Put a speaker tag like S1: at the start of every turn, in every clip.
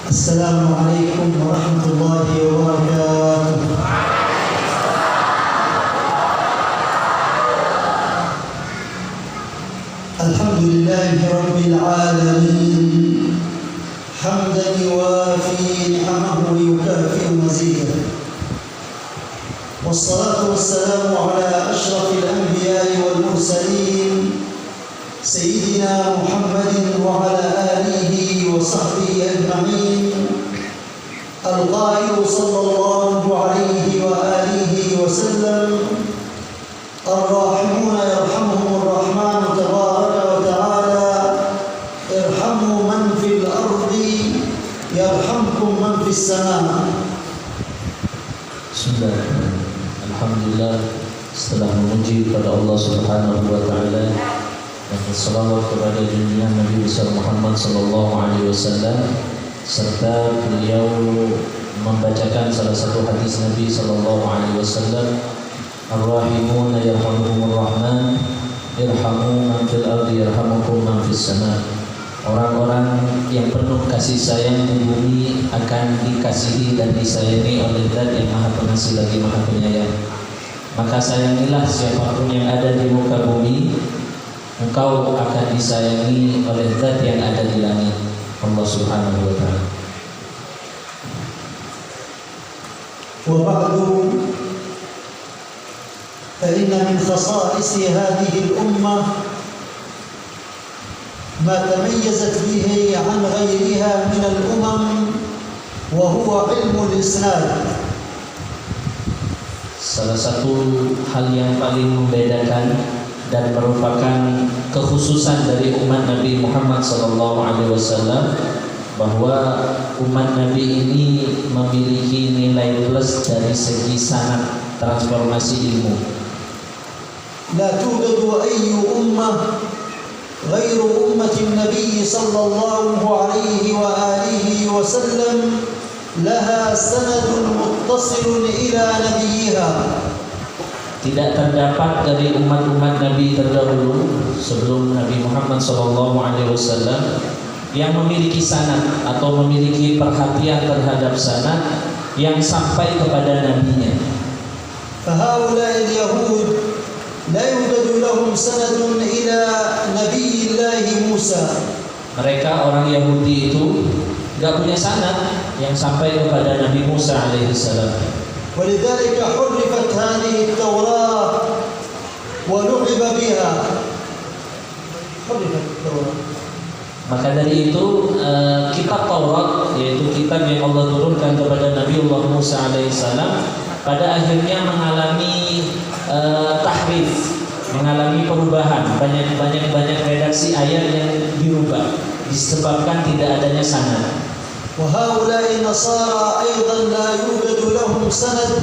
S1: السلام عليكم ورحمة الله وبركاته. الحمد لله رب العالمين حمدا يوافي نعمه ويكافئ مزيده، والصلاة والسلام على أشرف الأنبياء والمرسلين سيدنا محمد وعلى آله وصحبه أجمعين، القائل صلى الله عليه وآله وسلم: الراحمون يرحمهم الرحمن تبارك وتعالى، ارحموا من في الأرض يرحمكم من في السماء.
S2: Bismillahirrahmanirrahim. Alhamdulillah, setelah memuji kepada Allah Subhanahu wa taala dan bersalawat kepada junjungan Nabi besar Muhammad sallallahu alaihi wasallam, serta beliau membacakan salah satu hadis Nabi sallallahu alaihi wasallam, ar-rahimuna yarhamuhumur rahman, irhamu man fil ardi yarhamukum man fis sama. Orang-orang yang penuh kasih sayang di bumi akan dikasihi dan disayangi oleh Zat yang Maha Pengasih lagi Maha Penyayang. Maka sayangilah siapapun yang ada di muka bumi, engkau akan disayangi oleh Zat yang ada di langit, Allah Subhanahu wa taala.
S1: Wa ba'du, fa inna min khasa'is hadhihi al-ummah ما تميزت به عن غيرها من الأمم وهو علم الإسناد.
S2: Salah satu hal yang paling membedakan dan merupakan kekhususan dari umat Nabi Muhammad SAW, bahwa umat Nabi ini memiliki nilai plus dari segi sanad transformasi ilmu.
S1: لا توجد أي أمة غير أمة النبي صلى الله عليه وآله وسلم لها سند متصل إلى نبيها.
S2: Tidak terdapat dari umat-umat Nabi terdahulu sebelum Nabi Muhammad SAW yang memiliki sanad atau memiliki perhatian terhadap sanad yang sampai kepada nabinya.
S1: فهؤلاء اليهود لا يوجد لهم سند إلى نبي الله موسى.
S2: Mereka orang Yahudi itu enggak punya sanad yang sampai kepada Nabi Musa alaihissalam.
S1: ولذلك حرفت هذه التوراة ولعب بها. حرفت التوراة.
S2: Maka dari itu kitab Taurat, yaitu kitab yang Allah turunkan kepada Nabiullah Musa alaihissalam, pada akhirnya mengalami tahrif, mengalami perubahan, banyak redaksi ayat yang dirubah disebabkan tidak adanya sanad.
S1: وهؤلاء النصارى أيضا لا يوجد لهم سند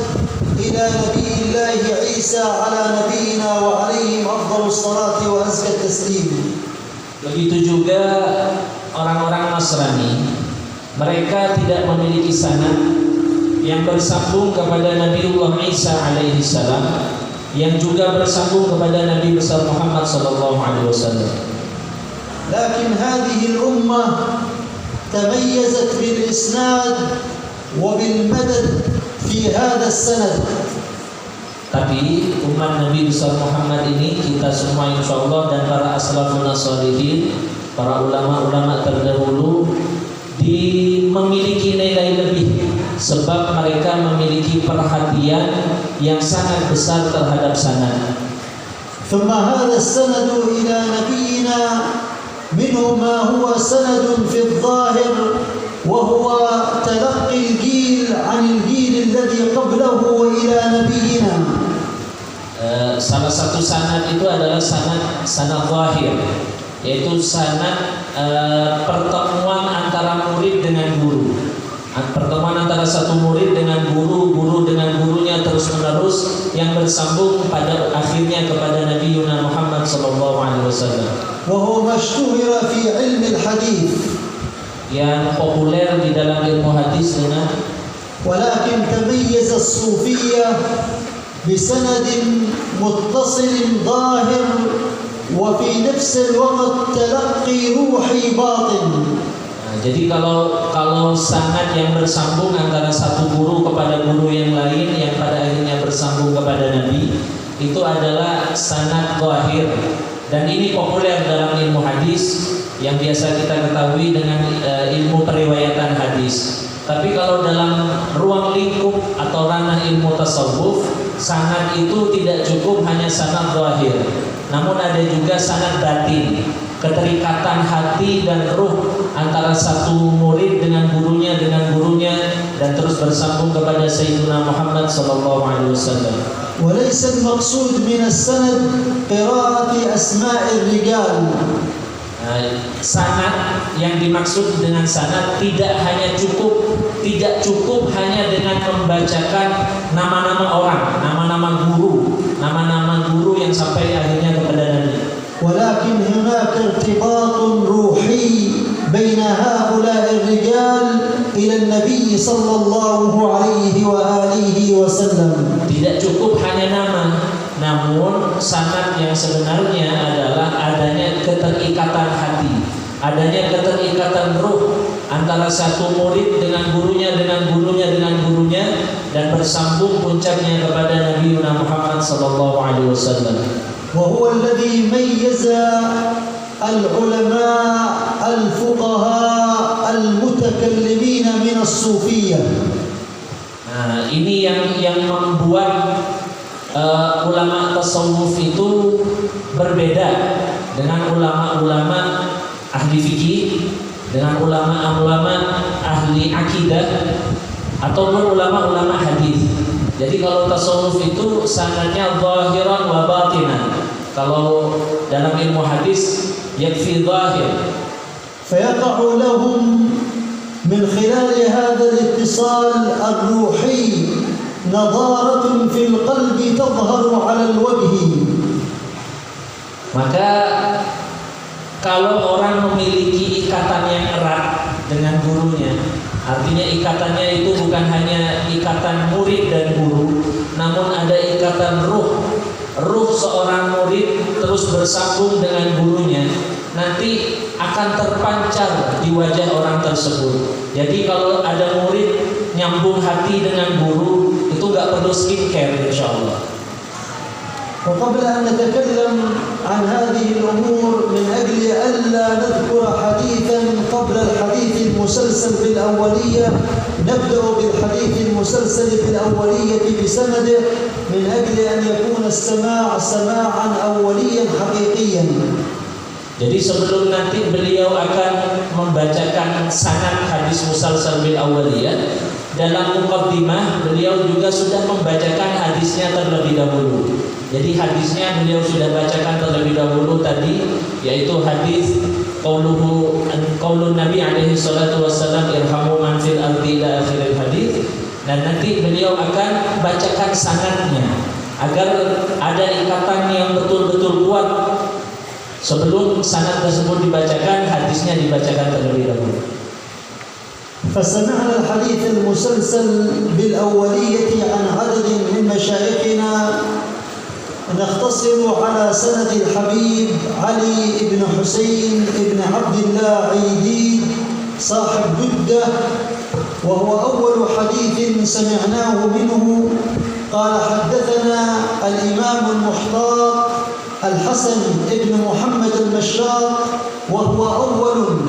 S1: إلى نبي الله عيسى على نبينا وعليهم أفضل الصلاة وأزكى التسليم.
S2: Begitu juga orang-orang Nasrani, mereka tidak memiliki sanad yang bersambung kepada Nabiullah Isa alaihi salam, yang juga bersambung kepada Nabi besar Muhammad sallallahu alaihi wasallam.
S1: لكن هذه الأمة تميزت بالإسناد وبالمدد في هذا السند.
S2: Tapi umat Nabi besar Muhammad ini, kita semua insyaallah dan para aslafun shalihin, para ulama-ulama terdahulu, memiliki nilai lebih sebab mereka memiliki perhatian yang sangat besar terhadap sanad.
S1: ثم هذا السند إلى نبينا منه ما هو سند في الظاهر وهو تلقي الجيل عن الجيل الذي قبله إلى نبينا.
S2: Salah satu sanad itu adalah sanad zahir, yaitu sanad pertemuan antara murid dengan guru. Pertemuan antara satu murid dengan guru, guru dengan gurunya terus menerus yang bersambung pada akhirnya kepada Nabi Muhammad sallallahu alaihi wasallam.
S1: وهو مشهور في علم الحديث.
S2: Yang populer di dalam ilmu hadis dengan.
S1: ولكن تميز الصوفية بسند متصل ظاهر وفي نفس الوقت تلقي روحي باطن.
S2: Nah, jadi kalau sanad yang bersambung antara satu guru kepada guru yang lain yang pada akhirnya bersambung kepada Nabi, itu adalah sanad zahir. Dan ini populer dalam ilmu hadis yang biasa kita ketahui dengan ilmu periwayatan hadis. Tapi kalau dalam ruang lingkup atau ranah ilmu tasawuf, sanad itu tidak cukup hanya sanad zahir, namun ada juga sanad batin, keterikatan hati dan ruh antara satu murid dengan gurunya dan terus bersambung kepada Sayyidina Muhammad sallallahu alaihi wasallam.
S1: وليس المقصود من السند قراءة أسماء الرجال.
S2: Sanad yang dimaksud dengan sanad tidak cukup hanya dengan membacakan nama-nama orang, nama-nama guru yang sampai akhirnya kepada Nabi.
S1: ولكن هناك ارتباط روحي بين هؤلاء الرجال إلى النبي صلى الله عليه وآله وسلم.
S2: Tidak cukup hanya nama, namun sanad yang sebenarnya adalah adanya keterikatan hati, adanya keterikatan ruh antara satu murid dengan gurunya dan bersambung puncaknya kepada Nabi Muhammad sallallahu alaihi wasallam.
S1: وهو الذي ميز العلماء الفقهاء المتكلمين من الصوفية.
S2: Nah, ini yang membuat ulama tasawuf itu berbeda dengan ulama-ulama ahli fikih, dengan ulama-ulama ahli akidah ataupun ulama-ulama hadis. Jadi kalau tasawuf itu sanadnya zahiran wa batinan. Kalau dalam ilmu hadis yakfi zahir.
S1: فيقع لهم من خلال هذا الاتصال الروحي نضارة في القلب تظهر على الوجه.
S2: Maka kalau orang memiliki ikatan yang erat dengan gurunya, artinya ikatannya itu bukan hanya ikatan murid dan guru, namun ada ikatan ruh seorang murid terus bersambung dengan gurunya, nanti akan terpancar di wajah orang tersebut. Jadi kalau ada murid nyambung hati dengan guru, itu nggak perlu skincare insyaallah.
S1: وقبل أن نتكلم عن هذه الأمور من أجل ألا نذكر حديثا قبل الحديث المسلسل بالأولية، نبدأ بالحديث المسلسل بالأولية بسنده من أجل أن يكون السماع سماعا أوليا حقيقيا.
S2: Jadi sebelum nanti beliau akan membacakan sanad hadis musalsal bil awaliyah, dalam muqaddimah beliau juga sudah membacakan hadisnya terlebih dahulu. Jadi hadisnya beliau sudah bacakan terlebih dahulu tadi, yaitu hadis qaulun Nabi alaihi salatu wassalam irhamu man fil ardi ila akhiril hadis. Dan nanti beliau akan bacakan sanadnya agar ada ikatan yang betul-betul kuat. Sebelum sanad tersebut dibacakan, hadisnya dibacakan terlebih dahulu.
S1: فسمعنا الحديث المسلسل بالأولية عن عدد من مشايخنا نختصر على سند الحبيب علي بن حسين بن عبد الله عيدي صاحب جدة، وهو أول حديث سمعناه منه. قال حدثنا الإمام المحتاط الحسن بن محمد المشاط وهو أول.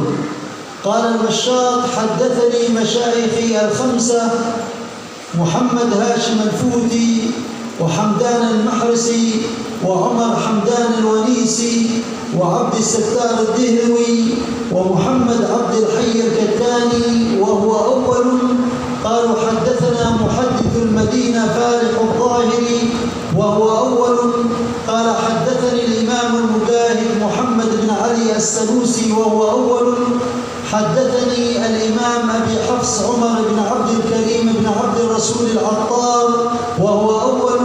S1: قال المشاط حدثني مشايخي الخمسة محمد هاشم الفوتي وحمدان المحرسي وعمر حمدان الونيسي وعبد الستار الدهلوي ومحمد عبد الحي الكتاني وهو أول. قالوا حدثنا محدث المدينة فالح الظاهري وهو أول. قال حدثني الإمام المجاهد محمد بن علي السنوسي وهو أول. حدثني الإمام أبي حفص عمر بن عبد الكريم بن عبد الرسول العطار وهو أول.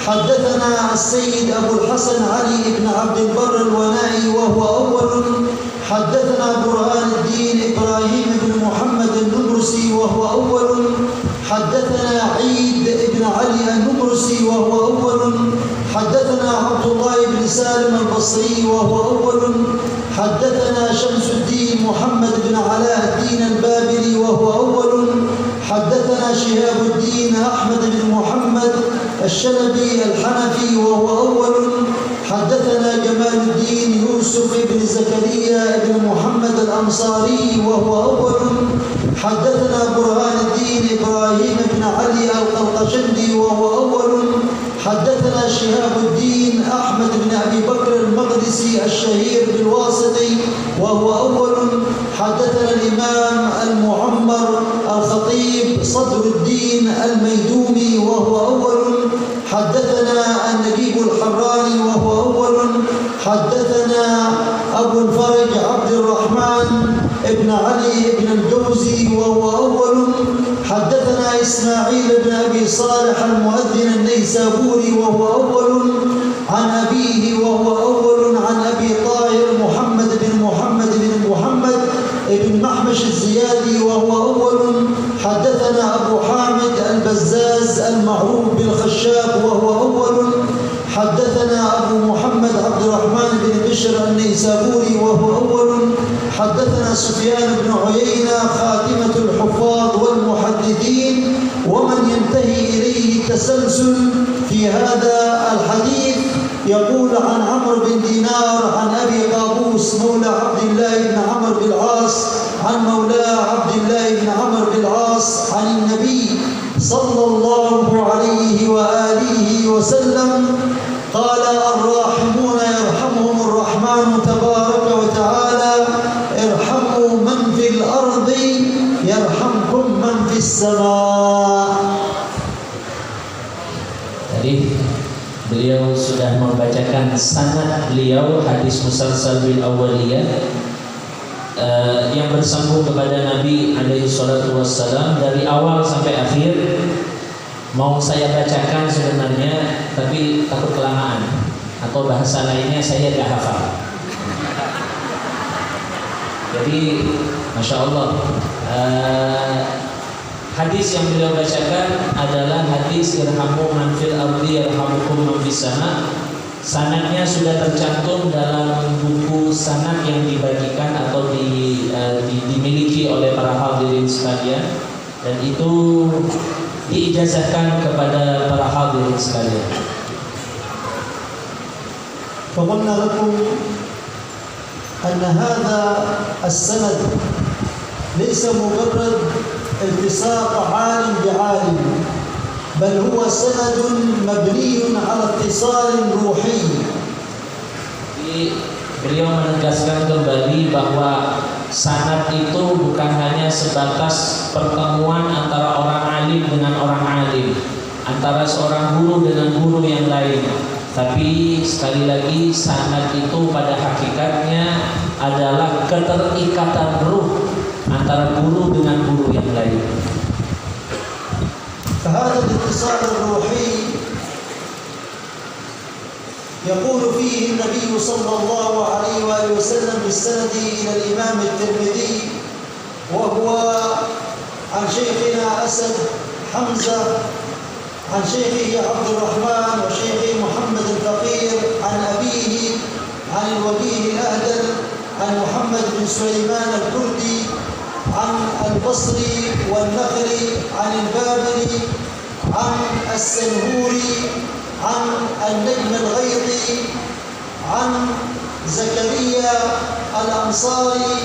S1: حدثنا السيد أبو الحسن علي بن عبد البر الونائي وهو أول. حدثنا برهان الدين إبراهيم بن محمد النمرسي وهو أول. حدثنا عيد بن علي النمرسي وهو أول. حدثنا عبد الله بن سالم البصري وهو أول. حدثنا شمس الدين محمد بن علاء الدين البابلي وهو أول. حدثنا شهاب الدين أحمد بن محمد الشلبي الحنفي وهو أول. حدثنا جمال الدين يوسف بن زكريا بن محمد الأنصاري وهو أول. حدثنا برهان الدين إبراهيم بن علي القلقشندي وهو أول. حدثنا شهاب الدين أحمد بن أبي بكر المقدسي الشهير بالواسطي وهو أول. حدثنا الإمام المعمر الخطيب صدر الدين الميدومي وهو أول. حدثنا النجيب الحراني وهو أول. حدثنا أبو الفرج عبد الرحمن ابن علي بن الجوزي وهو أول. حدثنا إسماعيل بن أبي صالح المؤذن النيسابوري وهو أول عن أبيه وهو أول عن أبي طاهر محمد بن محمد بن محمش الزيادي وهو أول. حدثنا أبو حامد البزاز المعروف بالخشاب وهو أول. حدثنا أبو محمد عبد الرحمن بن بشر النيسابوري وهو أول. حدثنا سفيان بن عيينة خاتمة الحفاظ والمحدثين ومن ينتهي إليه تسلسل في هذا الحديث، يقول عن عمرو بن دينار عن أبي قابوس مولى عبد الله بن عمرو بن العاص عن مولاه عبد الله بن عمرو بن العاص عن النبي صلى الله عليه وآله وسلم قال: الراحمون يرحمهم الرحمن تبارك وتعالى، ارحموا من في الأرض يرحمكم من في السماء.
S2: Tadi beliau sudah membacakan sanad beliau hadis musalsal bil awwaliyah yang bersambung kepada Nabi alaihi salatu wassalam dari awal sampai akhir. Mau saya bacakan sebenarnya, tapi takut kelamaan atau bahasa lainnya saya tidak hafal. Jadi Masya Allah, hadis yang beliau bacakan adalah hadis irhamu man fil ardi yarhamukum man fis sama. Sanadnya sudah tercantum dalam buku sanad yang dibagikan atau dimiliki oleh para hadirin sekalian, dan itu diijazahkan kepada para hadirin sekalian.
S1: فقلنا لكم أن هذا السند ليس مجرد التصاق عالم بعالم، بل هو سند مبني على اتصال روحي.
S2: Beliau menegaskan kembali bahwa sanad itu bukan hanya sebatas pertemuan antara orang alim dengan orang alim, antara seorang guru dengan guru yang lain, tapi sekali lagi sanad itu pada hakikatnya adalah keterikatan ruh antara guru dengan guru yang lain.
S1: فهذا الاتصال الروحي يقول فيه النبي صلى الله عليه وآله وسلم بالسند إلى الإمام الترمذي، وهو عن شيخنا أسد حمزة عن شيخه عبد الرحمن وشيخه محمد الفقير عن أبيه عن الوجيه الأهدل عن محمد بن سليمان الكردي عن البصري والنخلي عن البابلي عن السنهوري عن النجم الغيطي عن زكريا الأنصاري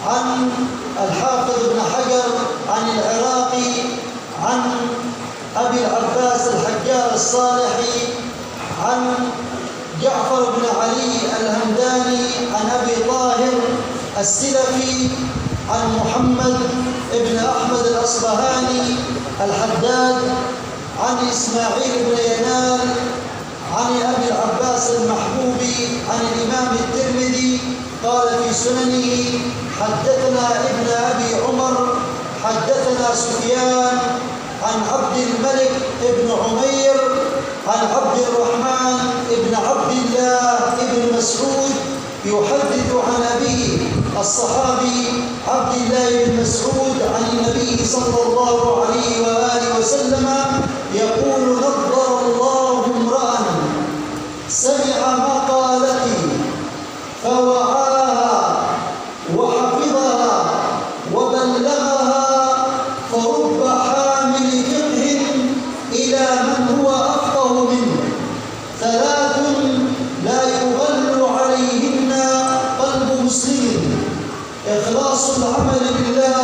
S1: عن الحافظ بن حجر عن العراقي عن أبي العباس الحجار الصالحي عن جعفر بن علي الهمداني عن أبي طاهر السلفي عن محمد بن أحمد الأصبهاني الحداد عن إسماعيل بن ينال عن أبي العباس المحبوبي عن الإمام الترمذي قال في سننه: حدثنا ابن أبي عمر حدثنا سفيان عن عبد الملك بن عمير عن عبد الرحمن بن عبد الله بن مسعود يحدث عن أبيه الصحابي عبد الله بن مسعود عن النبي صلى الله عليه وآله وسلم يقول: نضر الله امرأ سمع مقالتي فوعاها المسلم إخلاص العمل لله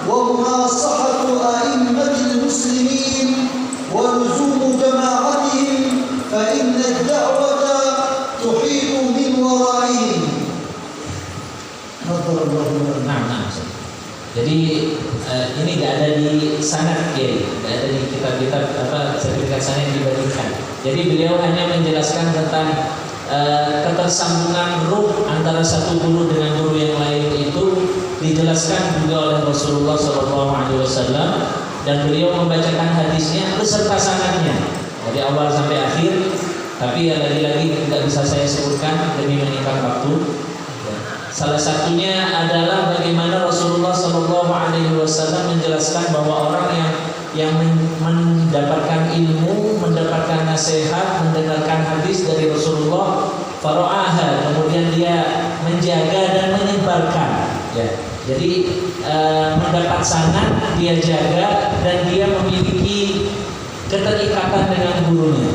S1: ومناصحة أئمة المسلمين ولزوم جماعتهم فإن الدعوة تحيط من ورائهم.
S2: Nah. Jadi ini tidak ada di sanad Kiai, tidak ada di kitab-kitab sertifikat sanad yang dibagikan. Jadi beliau hanya menjelaskan tentang ketersambungan ruh antara satu guru dengan guru yang lain itu dijelaskan juga oleh Rasulullah SAW, dan beliau membacakan hadisnya beserta sanadnya dari awal sampai akhir. Tapi lagi-lagi tidak bisa saya sebutkan demi menyingkat waktu. Salah satunya adalah bagaimana Rasulullah SAW menjelaskan bahwa orang yang mendapatkan ilmu, mendapatkan nasihat, mendengarkan hadis dari Rasulullah, fara'aha, kemudian dia menjaga dan menyebarkan. Ya. Jadi mendapat sanad, dia jaga dan dia memiliki keterikatan dengan gurunya.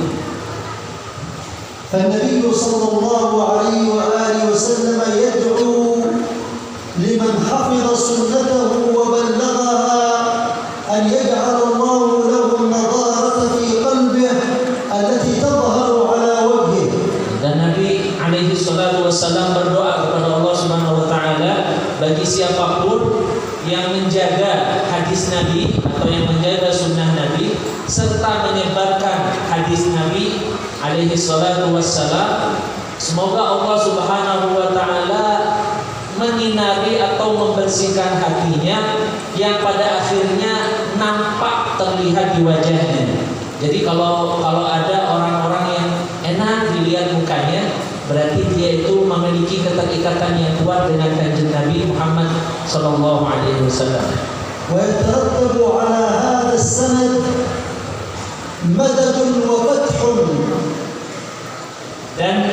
S1: فالنبي صلى الله عليه وآله وسلم يدعو لمن حفظ سنته وبلغها أن يجعل الله له النضارة في قلبه التي تظهر على وجهه.
S2: Dan Nabi alaihi salatu wassalam berdoa kepada Allah Subhanahu wa taala bagi siapapun yang menjaga hadis Nabi atau yang menjaga sunnah Nabi serta menyebarkan hadis Nabi alaihi salatu wassalam, semoga Allah Subhanahu wa taala menyinari atau membersihkan hatinya yang pada akhirnya nampak terlihat di wajahnya. Jadi kalau ada orang-orang yang enak dilihat mukanya, berarti dia itu memiliki keterikatan yang kuat dengan kanjeng Nabi Muhammad sallallahu alaihi wasallam.
S1: ويترتب على هذا السند مدد وفتح.
S2: Dan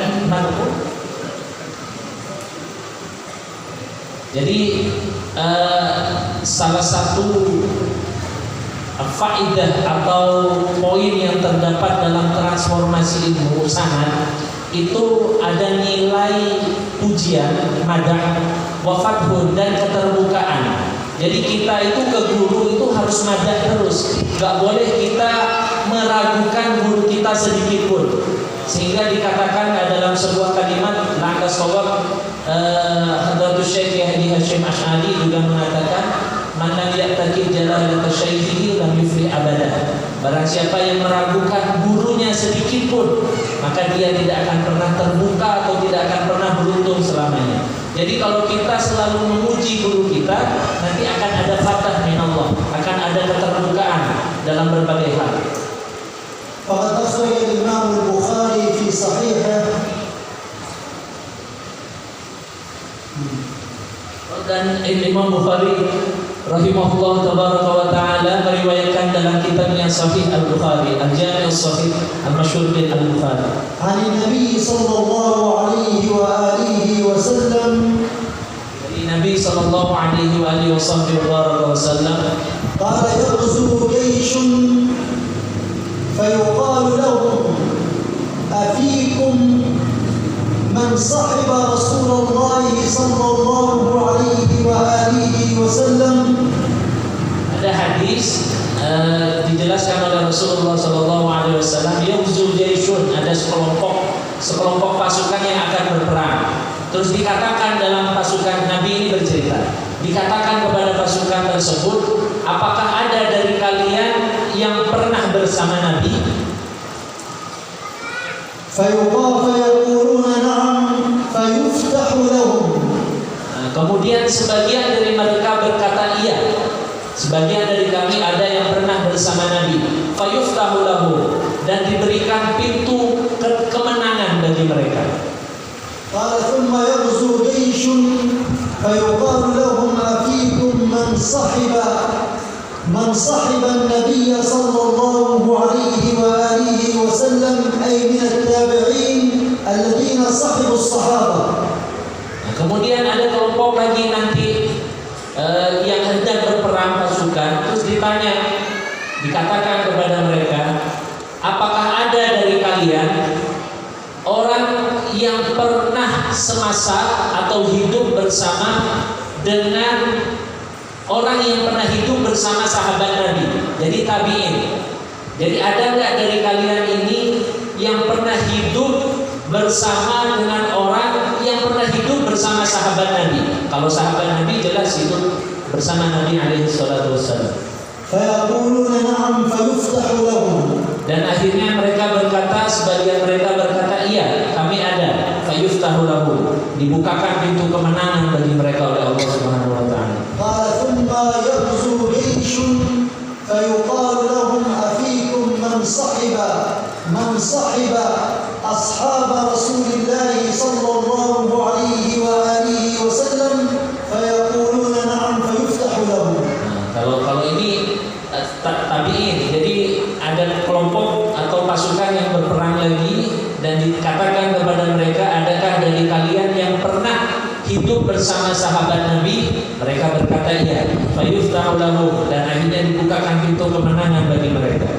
S2: jadi salah satu faidah atau poin yang terdapat dalam transformasi ilmu sanad itu ada nilai pujian, madah, wafathun, dan keterbukaan. Jadi kita itu ke guru itu harus madah terus, gak boleh kita meragukan guru kita sedikit pun. Sehingga dikatakan dalam sebuah kalimat lantas sawab, Hadratus Syekh Yahya Hashim Asy'ari juga mengatakan, man lam ya'taqid jalalata syaikhihi lam yuflih abada. Barang siapa yang meragukan gurunya sedikit pun, maka dia tidak akan pernah terbuka atau tidak akan pernah beruntung selamanya. Jadi kalau kita selalu memuji guru kita, nanti akan ada fatah min Allah, akan ada keterbukaan dalam berbagai hal.
S1: فقد أخرج الإمام البخاري في صحيحه.
S2: Dan Imam Bukhari rahimahullah tabaraka wa ta'ala meriwayatkan dalam kitabnya Sahih Al-Bukhari, Al-Jami' As-Sahih Al-Masyhur bil Al-Bukhari,
S1: عن النبي صلى الله عليه وآله وسلم.
S2: dari Nabi sallallahu alaihi wa alihi wasallam,
S1: قال يغزو جيش فيقال لهم أفيكم من صحب رسول الله صلى الله عليه وآله وسلم.
S2: Ada hadis dijelaskan oleh Rasulullah sallallahu alaihi wasallam, yughzu jaisyun, ada sekelompok pasukan yang akan berperang. Terus dikatakan dalam pasukan, Nabi ini bercerita, dikatakan kepada pasukan tersebut, apakah ada dari kalian yang pernah bersama Nabi?
S1: فيقولون نعم فيفتح لهم.
S2: Kemudian sebagian dari mereka berkata iya, sebagian dari kami ada yang pernah bersama Nabi. Fayuftahu lahu, dan diberikan pintu kemenangan bagi mereka.
S1: قال ثم يغزو جيش فيقال لهم أفيكم من صحب النبي صلى الله عليه وآله وسلم أي من التابعين الذين صحبوا الصحابة.
S2: Kemudian ada kelompok lagi nanti yang hendak berperang pasukan, terus dikatakan kepada mereka, apakah ada dari kalian orang yang pernah semasa atau hidup bersama dengan orang yang pernah hidup bersama sahabat Nabi. Jadi tabi'in. Jadi ada nggak dari kalian ini yang pernah hidup bersama dengan orang yang pernah hidup bersama sahabat Nabi? Kalau sahabat Nabi jelas hidup bersama Nabi alaihi salatu wassalam.
S1: فيقولون نعم فيفتح لهم.
S2: Dan akhirnya mereka berkata, sebagian mereka berkata, iya, kami ada. Fayuftahu lahum, dibukakan pintu kemenangan bagi mereka oleh Allah Subhanahu wa taala.
S1: قال ثم يغزو جيش فيقال لهم أفيكم من صحب أصحاب رسول الله صلى الله عليه وآله وسلم فيقولون نعم فيفتح لهم.
S2: Kalau ini tabi'in, jadi ada kelompok atau pasukan yang berperang lagi dan dikatakan kepada mereka, adakah dari kalian yang pernah hidup bersama sahabat Nabi? Mereka berkata iya. Fayuftahu lahum, dan akhirnya dibukakan pintu kemenangan bagi mereka.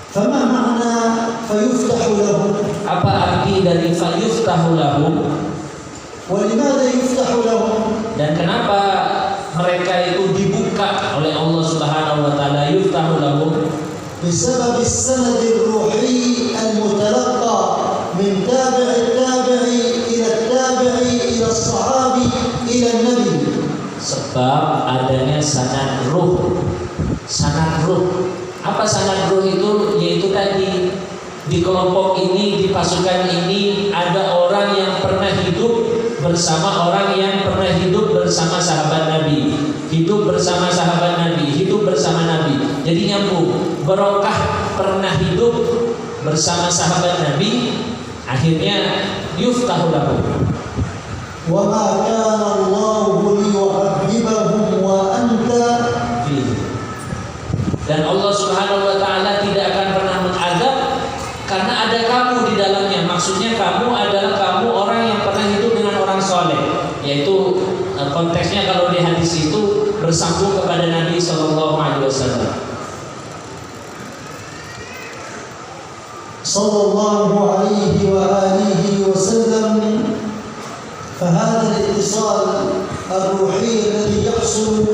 S1: فما معنى فيفتح لهم؟
S2: Apa arti dari fayuftahu lahum?
S1: ولماذا يفتح لهم؟
S2: Dan kenapa mereka itu dibuka oleh Allah Subhanahu wa taala? Yuftahu lahum
S1: بسبب السند الروحي المتلقى من تابع التابع إلى التابع إلى الصحابي إلى النبي.
S2: Sebab adanya sanad ruh. Sanad ruh. Apa sanad ruh itu? Yaitu tadi di kelompok ini, di pasukan ini ada orang yang pernah hidup bersama orang yang pernah hidup bersama sahabat Nabi, hidup bersama sahabat Nabi, hidup bersama Nabi. Jadi nyambung. Barokah pernah hidup bersama sahabat Nabi, akhirnya yuftahu lahum.
S1: Wa ma kana Allahu liyu'adzibahum wa anta
S2: fihi. Dan Allah Subhanahu wa taala tidak akan pernah mengadab karena ada kamu di dalamnya. Maksudnya kamu adalah kamu orang yang pernah hidup dengan orang soleh. Yaitu konteksnya kalau di hadis itu bersambung kepada Nabi sallallahu alaihi wasallam.
S1: Sallallahu alaihi wa alihi wasallam. فهذا الاتصال الروحي الذي يحصل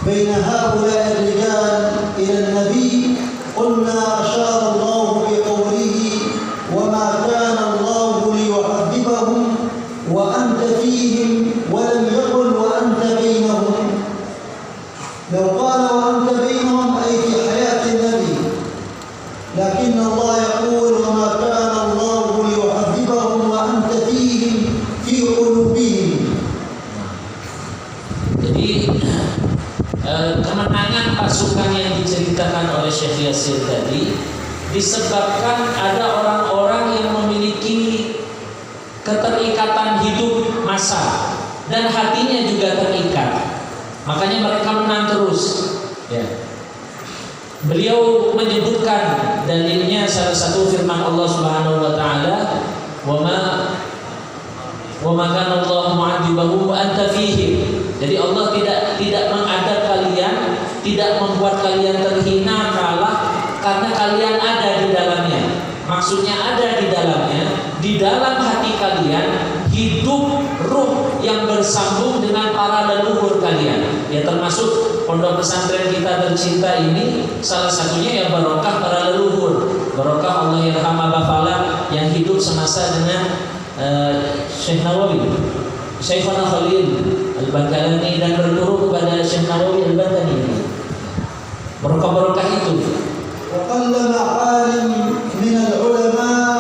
S1: بين هؤلاء الرجال إلى النبي قلنا أشار الله بقوله وما كان الله ليعذبهم وأنت فيهم ولم يقل وأنت بينهم. لو قال وأنت بينهم أي في حياة النبي، لكن الله يقول وما كان الله ليعذبهم وأنت فيهم في قلوبهم.
S2: Jadi kemenangan pasukan yang diceritakan oleh Syekh Yasir tadi disebabkan ada orang-orang yang memiliki keterikatan hidup masa dan hatinya juga terikat. Makanya mereka menang terus. Ya. Beliau menyebutkan dalilnya salah satu firman Allah Subhanahu wa taala, wa ma kana Allah mu'adzibahum wa anta fihim. Jadi Allah tidak mengadab kalian, tidak membuat kalian terhina kalah karena kalian ada di dalamnya. Maksudnya ada di dalamnya, di dalam hati kalian hidup ruh yang bersambung dengan para leluhur kalian. Ya, termasuk pondok pesantren kita tercinta ini salah satunya ya barokah para leluhur. Barokah Allah yarham Aba Fala yang hidup semasa dengan Syekh Nawawi, Syekhana Khalil Al-Bankalani, dan berturut kepada Syekh Nawawi Al-Bantani. Barokah-barokah itu.
S1: وقلما عالم من العلماء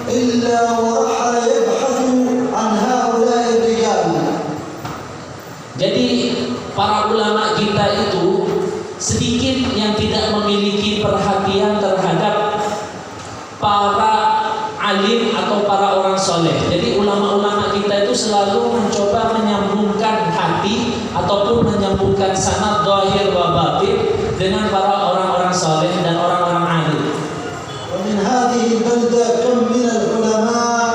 S1: إلا ورحل يبحث عن هؤلاء الرجال.
S2: Jadi para ulama kita itu sedikit yang tidak memiliki perhatian terhadap para alim atau para orang soleh. Jadi ulama-ulama kita itu selalu mencoba menyambungkan hati ataupun menyambungkan sanad zahir wa batin dengan para orang-orang soleh dan orang-orang alim.
S1: ومن هذه البلدة كم من العلماء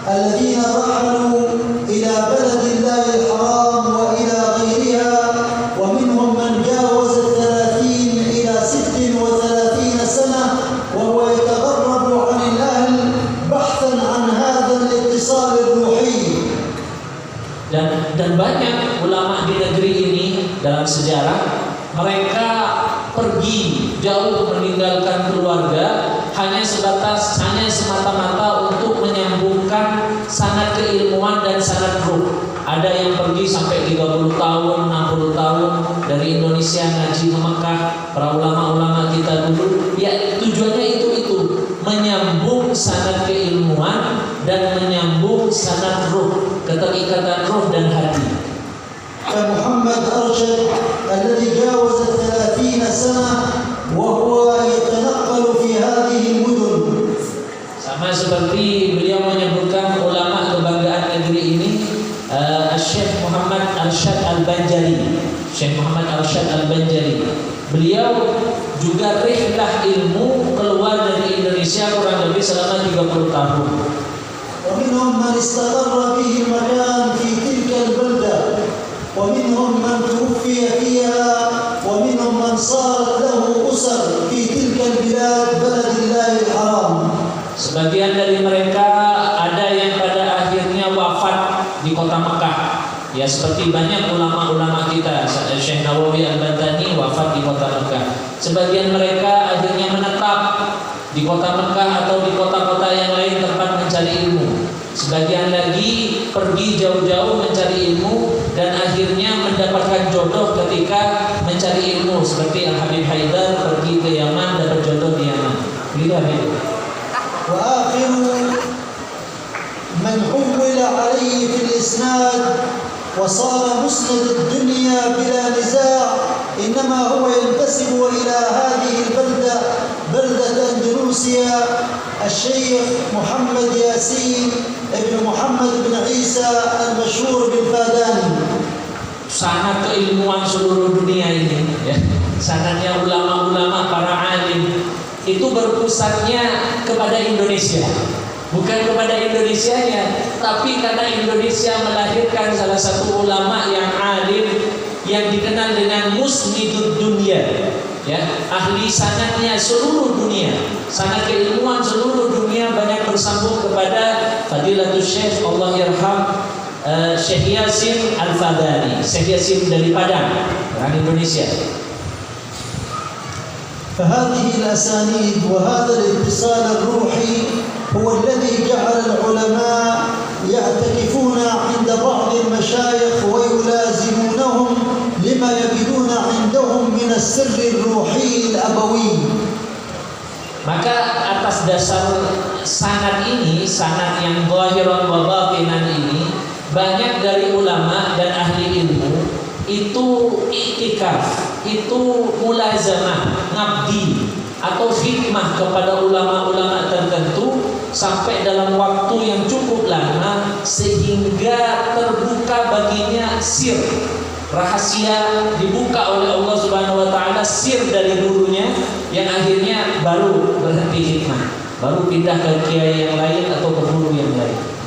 S1: الذين رحلوا إلى بلد الله الحرام وإلى غيرها ومنهم من جاوز 30 إلى 36 سنة وهو يتغرب عن الأهل بحثا عن هذا الاتصال الروحي.
S2: Dan banyak ulama di negeri ini dalam sejarah mereka pergi jauh meninggalkan keluarga hanya semata-mata untuk menyambungkan sanad keilmuan dan sanad ruh. Ada yang pergi sampai 30 tahun, 60 tahun dari Indonesia ngaji ke Mekah. Para ulama-ulama kita dulu, ya tujuannya itu menyambung sanad keilmuan dan menyambung sanad ruh, keterikatan ruh dan hati.
S1: فمحمد أرشد الذي جاوز 30 سنة وهو يتنقل في هذه المدن.
S2: Sama seperti beliau menyebutkan ulama kebanggaan negeri ini, Syekh Muhammad Arsyad Al-Banjari. Syekh Muhammad Arsyad Al-Banjari. Beliau juga rihlah ilmu keluar dari Indonesia kurang lebih selama 30 tahun.
S1: ومنهم من استقر به المكان في تلك البلدة ومنهم من توفي فيها ومنهم من صارت له أسر في تلك البلاد بلد الله الحرام.
S2: Sebagian dari mereka ada yang pada akhirnya wafat di kota Mekah. Ya seperti banyak ulama-ulama kita, Syekh Nawawi Al-Bantani wafat di kota Mekah. Sebagian mereka akhirnya menetap di kota Mekah atau di kota-kota yang lain tempat mencari ilmu. Sebagian lagi pergi jauh-jauh mencari ilmu dan akhirnya mendapatkan jodoh ketika mencari ilmu, seperti Al-Habib Haidar pergi ke Yaman dapat jodoh di Yaman. Begitu Habib.
S1: وآخر من حول عليه في الإسناد وصار مسند الدنيا بلا نزاع إنما هو ينتسب إلى هذه البلدة بلدة أندلسيا الشيخ محمد ياسين ابن محمد بن عيسى المشهور بالفاداني.
S2: Sanad keilmuan seluruh dunia ini, ya, sanadnya ulama-ulama para alim itu berpusatnya kepada Indonesia, bukan kepada Indonesianya, tapi karena Indonesia melahirkan salah satu ulama yang alim yang dikenal dengan musnidud dunia, ya, ahli sanadnya seluruh dunia, sanad keilmuan seluruh dunia banyak bersambung kepada Fadilatul Syekh Allah Yarham Syekh Yasin Al-Fadani, Syekh Yasin dari Padang, orang Indonesia.
S1: فهذه الأسانيد وهذا الاتصال الروحي هو الذي جعل العلماء يعتكفون عند بعض المشايخ ويلازمونهم لما يجدون عندهم من السر الروحي الأبوي.
S2: Maka atas dasar sanad ini, sanad yang zahiran wa batinan ini, banyak dari ulama dan ahli ilmu itu iktikaf, itu mulazamah, ngabdi atau khidmah kepada ulama-ulama tertentu sampai dalam waktu yang cukup lama sehingga terbuka baginya sir, rahasia dibuka oleh Allah Subhanahu wa taala, sir dari gurunya yang akhirnya baru berhenti khidmah, baru pindah ke kiai yang lain atau ke guru yang lain.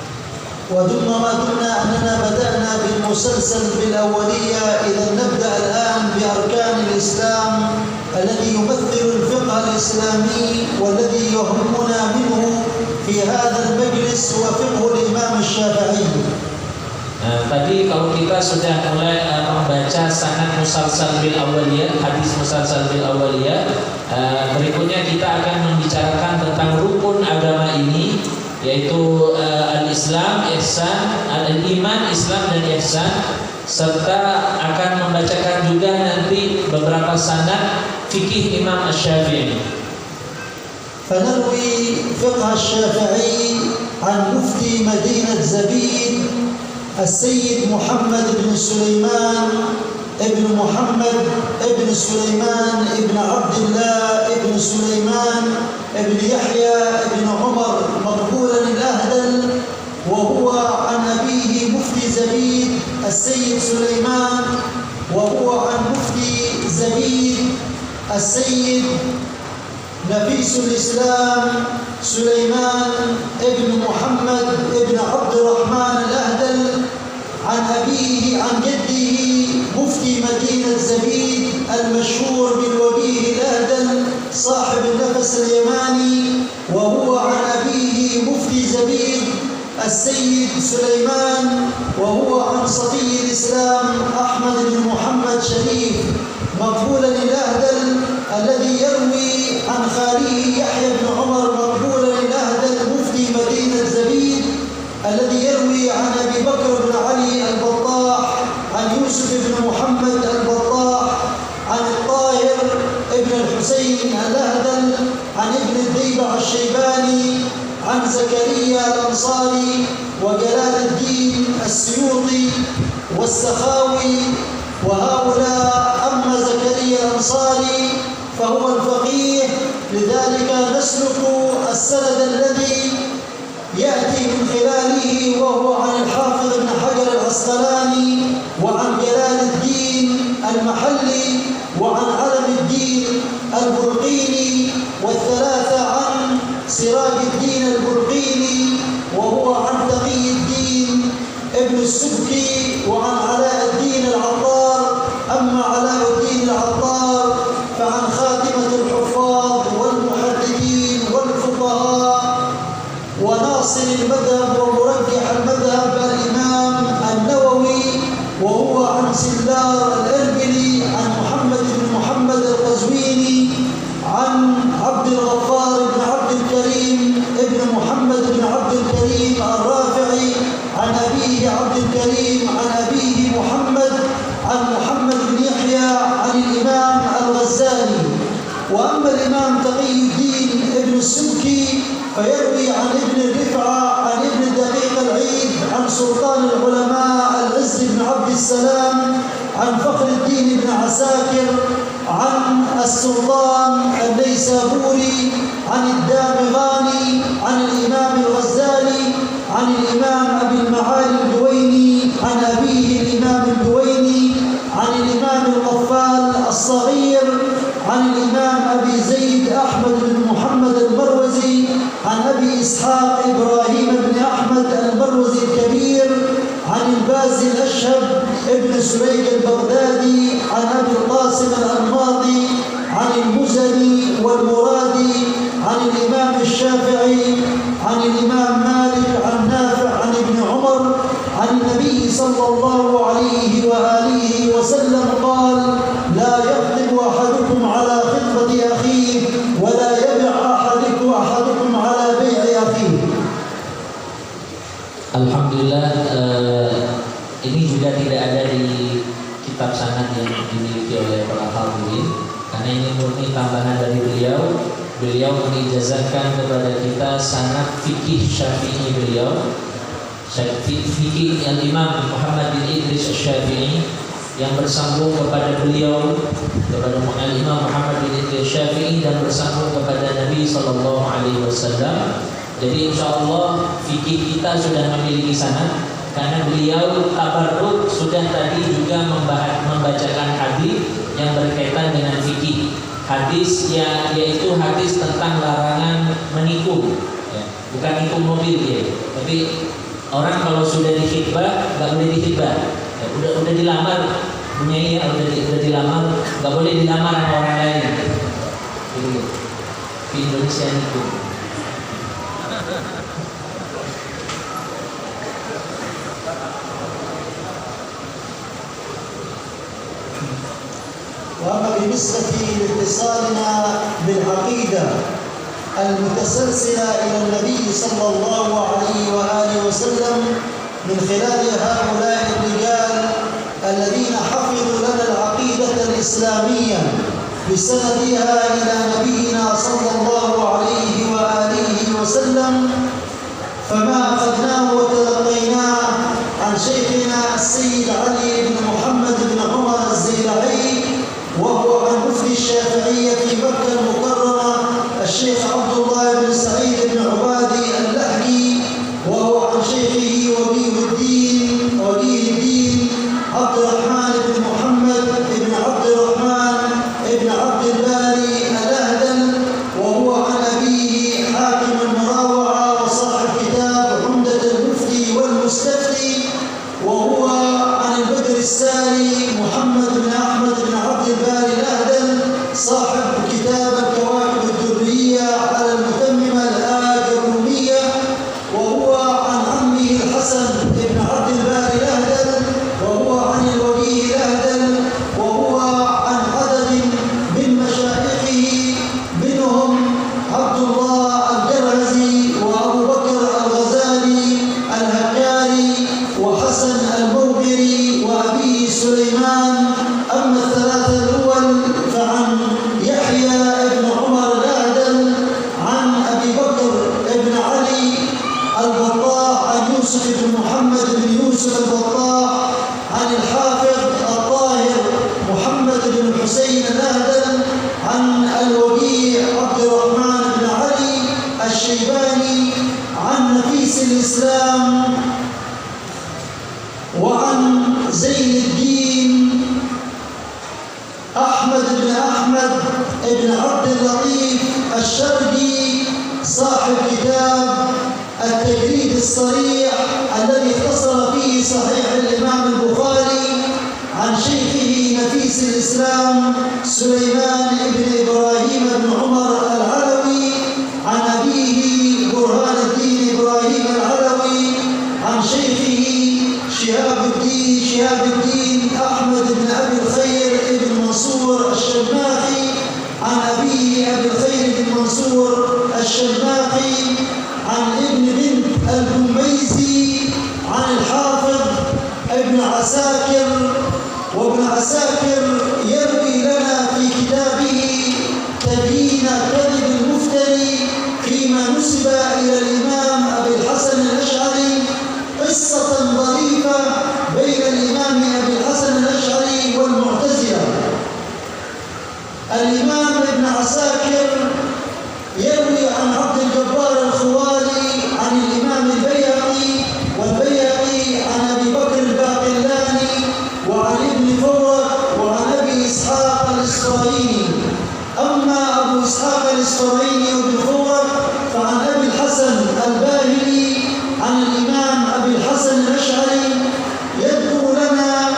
S1: ودون ما قلنا أننا بدأنا بالمسلسل بالأولية، إذا نبدأ الآن بأركان الإسلام الذي يمثل الفقه الإسلامي والذي يهمنا منه في هذا المجلس وفقه الإمام الشافعي.
S2: Tadi kalau kita sudah mulai membaca sanad musalsal bil awaliyah, hadis musalsal bil awaliyah, berikutnya kita akan membicarakan tentang rukun agama ini, yaitu al-Islam, ihsan, al-iman, Islam dan ihsan, serta akan membacakan juga nanti beberapa sanad fikih Imam Asy-Syafi'i.
S1: فنروي فقه الشافعي عن مفتي مدينة زبيد السيد محمد بن سليمان ابن محمد ابن سليمان ابن عبد الله ابن سليمان ابن يحيى ابن عمر مقبولا الأهدل، وهو عن أبيه مفتي زبيد السيد سليمان، وهو عن مفتي زبيد السيد نفيس الإسلام سليمان ابن محمد ابن عبد الرحمن الأهدل، عن أبيه عن جده مفتي مدينة زبيد المشهور بالوجيه الأهدل صاحب النفس اليماني، وهو عن أبيه مفتي زبيد السيد سليمان، وهو عن صفي الإسلام أحمد بن محمد شريف مقبولا الأهدل الذي يروي عن خاليه يحيى بن عمر مقبولا الأهدل مفتي مدينة زبيد الذي يروي عن أبي بكر بن علي البطاح عن يوسف بن محمد البطاح عن الطاهر ابن الحسين الأهدل عن ابن الديبع الشيباني عن زكريا الأنصاري وجلال الدين السيوطي والسخاوي. وهؤلاء أما زكريا الأنصاري فهو الفقيه، لذلك نسلك السند الذي يأتي من خلاله وهو عن الحافظ بن حجر العسقلاني وعن جلال الدين المحلي وعن علم الدين البلقيني، والثلاثة عن سراج الدين البلقيني وهو عن تقي الدين ابن السبكي وعن علاء الدين العطار. أما علاء الدين العطار فعن خاتمة الحفاظ والمحدثين والفقهاء وناصر المذهب ومرجح المذهب الإمام النووي، وهو عن سلار الأربلي عن محمد بن محمد القزويني عن عبد الغفار بن عبد الكريم ابن محمد بن عبد الكريم الرافعي عن أبيه عبد الكريم عن أبيه محمد عن محمد بن يحيى عن الإمام الغزالي. وأما الإمام تقي الدين ابن السبكي فيروي عن ابن الرفعة عن ابن الدقيق العيد عن سلطان العلماء العز بن عبد السلام عن فخر الدين بن عساكر عن السلطان النيسابوري عن الدامغاني عن الإمام الغزالي عن الإمام أبي المعالي الجويني عن أبيه الإمام الجويني عن الإمام القفال الصغير عن الإمام أبي زيد أحمد بن محمد المروزي عن أبي إسحاق إبراهيم بن أحمد المروزي الكبير عن البازي الأشهب ابن سريج البغدادي عن أبي القاسم الأنماطي عن المزني والمرادي عن الإمام الشافعي عن الإمام مالك عن نافع عن ابن عمر عن النبي صلى الله عليه وآله وسلم قال: لا يخطب أحدكم على خطبة أخيه ولا يبع أحدكم على بيع أخيه.
S2: Alhamdulillah, ini juga tidak ada di kitab sanad yang dimiliki oleh para hadirin, karena ini murni tambahan dari beliau. Beliau mengijazahkan kepada kita sanad fikih Syafi'i beliau, fikih Imam Muhammad bin Idris Syafi'i, yang bersambung kepada beliau, kepada Imam Muhammad bin Idris Syafi'i, dan bersambung kepada Nabi Sallallahu Alaihi Wasallam. Jadi insya Allah fikih kita sudah memiliki sanad, karena beliau tabarruk sudah tadi juga membacakan hadis yang berkaitan dengan fikih. Hadis yaitu hadis tentang larangan menikung, ya. Bukan nikung mobil ya, tapi orang kalau sudah dikhitbah nggak boleh dikhitbah, ya, udah dilamar punya ya, udah dilamar nggak boleh dilamar sama orang lain. Jadi di Indonesia nikung.
S1: وأما بالنسبة لاتصالنا بالعقيدة المتسلسلة إلى النبي صلى الله عليه وآله وسلم من خلال هؤلاء الرجال الذين حفظوا لنا العقيدة الإسلامية بسندها إلى نبينا صلى الله عليه وآله وسلم، فما أخذناه وتلقيناه عن شيخنا السيد علي بن محمد بن عمر الزيلعي، وهو عن مفتي الشافعية في مكة المكرمة الشيخ عبد الله بن سعيد بن عبادي اللهجي، وهو عن شيخه ولي الدين عبد الرحمن بن محمد بن عبد الرحمن بن عبد الباري الأهدل، وهو عن أبيه حاكم المراوعة وصاحب كتاب عمدة المفتي والمستفتي، وهو عن البدر الساري محمد بن أحمد بن عبد الباري الأهدل صاحب كتاب الكواكب الدرية على المتممة الآجرومية، وهو عن عمه سليمان. أما الثلاثة الأول فعن يحيى بن عمر الأعدل عن أبي بكر بن علي البطاح عن يوسف بن محمد بن يوسف البطاح عن الحافظ الطاهر محمد بن الحسين الأهدل عن الوكيع عبد الرحمن بن علي الشيباني عن نفيس الإسلام وعن زين الدين أحمد بن عبد اللطيف الشرقي صاحب كتاب التجريد الصريح الذي اختصر فيه صحيح الإمام البخاري عن شيخه نفيس الإسلام سليمان بن إبراهيم بن عمر العلوي عن أبيه برهان الدين إبراهيم العلوي عن شيخه شهاب الدين أحمد بن أبي الخير بن منصور الشماخي عن أبيه أبي الخير بن منصور الشماخي عن ابن بنت الجميزي عن الحافظ ابن عساكر. وابن عساكر يروي لنا في كتابه تبيين كذب المفتري فيما نسب إلى الإمام أبي الحسن الأشعري قصة ظريفة بين الإمام أبي الحسن الأشعري والمعتزلة. الإمام ابن عساكر يروي عن عبد الجبار الخوالي عن الإمام البيهقي والبيهقي عن أبي بكر الباقلاني وعن ابن فورك وعن أبي إسحاق الإسرائيلي. أما أبو إسحاق الإسرائيلي وابن فورك فعن أبي الحسن الباهلي عن الإمام أبي الحسن الأشعري. يذكر لنا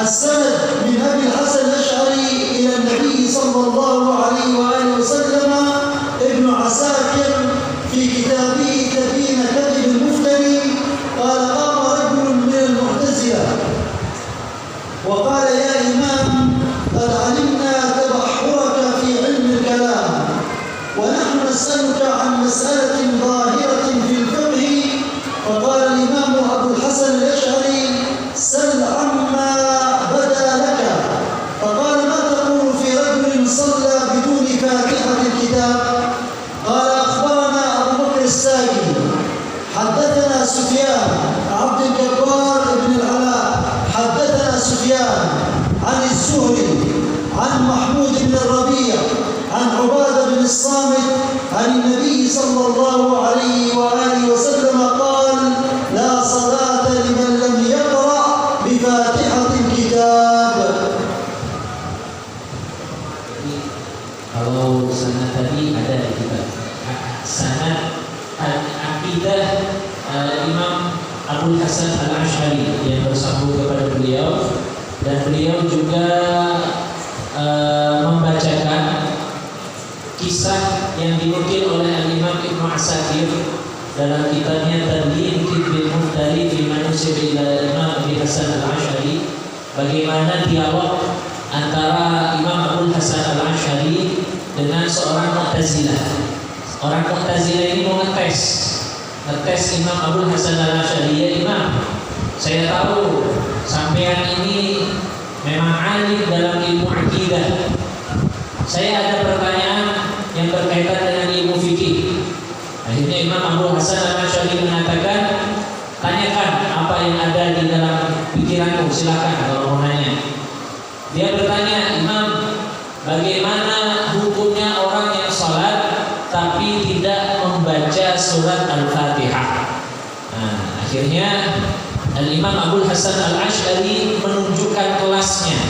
S1: السند من أبي الحسن الأشعري إلى النبي صلى الله عليه وآله وسلم ابن عساكر في كتابه تبيين كذب المفتري قال: قام رجل من المعتزلة وقال: يا إمام، قد علمنا تبحرك في علم الكلام ونحن نسألك عن مسألة ظاهرة في الفقه. فقال الإمام أبو الحسن الأشعري: سل عما بدا لك. فقال: ما تقول في رجل صلى بدون فاتحة الكتاب؟ قال: أخبرنا أبو بكر الساقي حدثنا سفيان عبد الجبار بن العلاء حدثنا سفيان عن الزهري عن محمود بن الربيع عن عبادة بن الصامت عن النبي صلى الله عليه وآله وسلم قال: لا صلاة لمن لم يقرأ بفاتحة الكتاب.
S2: Kalau sanad tadi ada di kitab sanad akidah Imam Abul Hasan Al-Ash'ari yang bersambung kepada beliau, dan beliau juga membacakan kisah yang dinukil oleh Al-Imam Ibnu Asakir dalam kitabnya Tadlil Kidbil Muftari fi Manusib ila Imam Abi Hasan Al-Ash'ari, bagaimana dialog antara Imam Abul Hasan Al-Ash'ari dengan seorang Mu'tazilah. Orang Mu'tazilah ini mau ngetes Imam Abul Hasan Al-Ash'ari. Ya Imam, saya tahu sampean ini memang alim dalam ilmu akidah. Saya ada pertanyaan yang berkaitan dengan ilmu fikih. Akhirnya Imam Abul Hasan Al-Ash'ari mengatakan, tanyakan apa yang ada di dalam pikiranmu, silakan kalau mau nanya. Dia bertanya, Imam, bagaimana hukumnya orang yang sholat tapi tidak membaca surat Al-Fatihah? Nah, akhirnya Al-Imam Abul Hasan Al-Ash'ari menunjukkan kelasnya,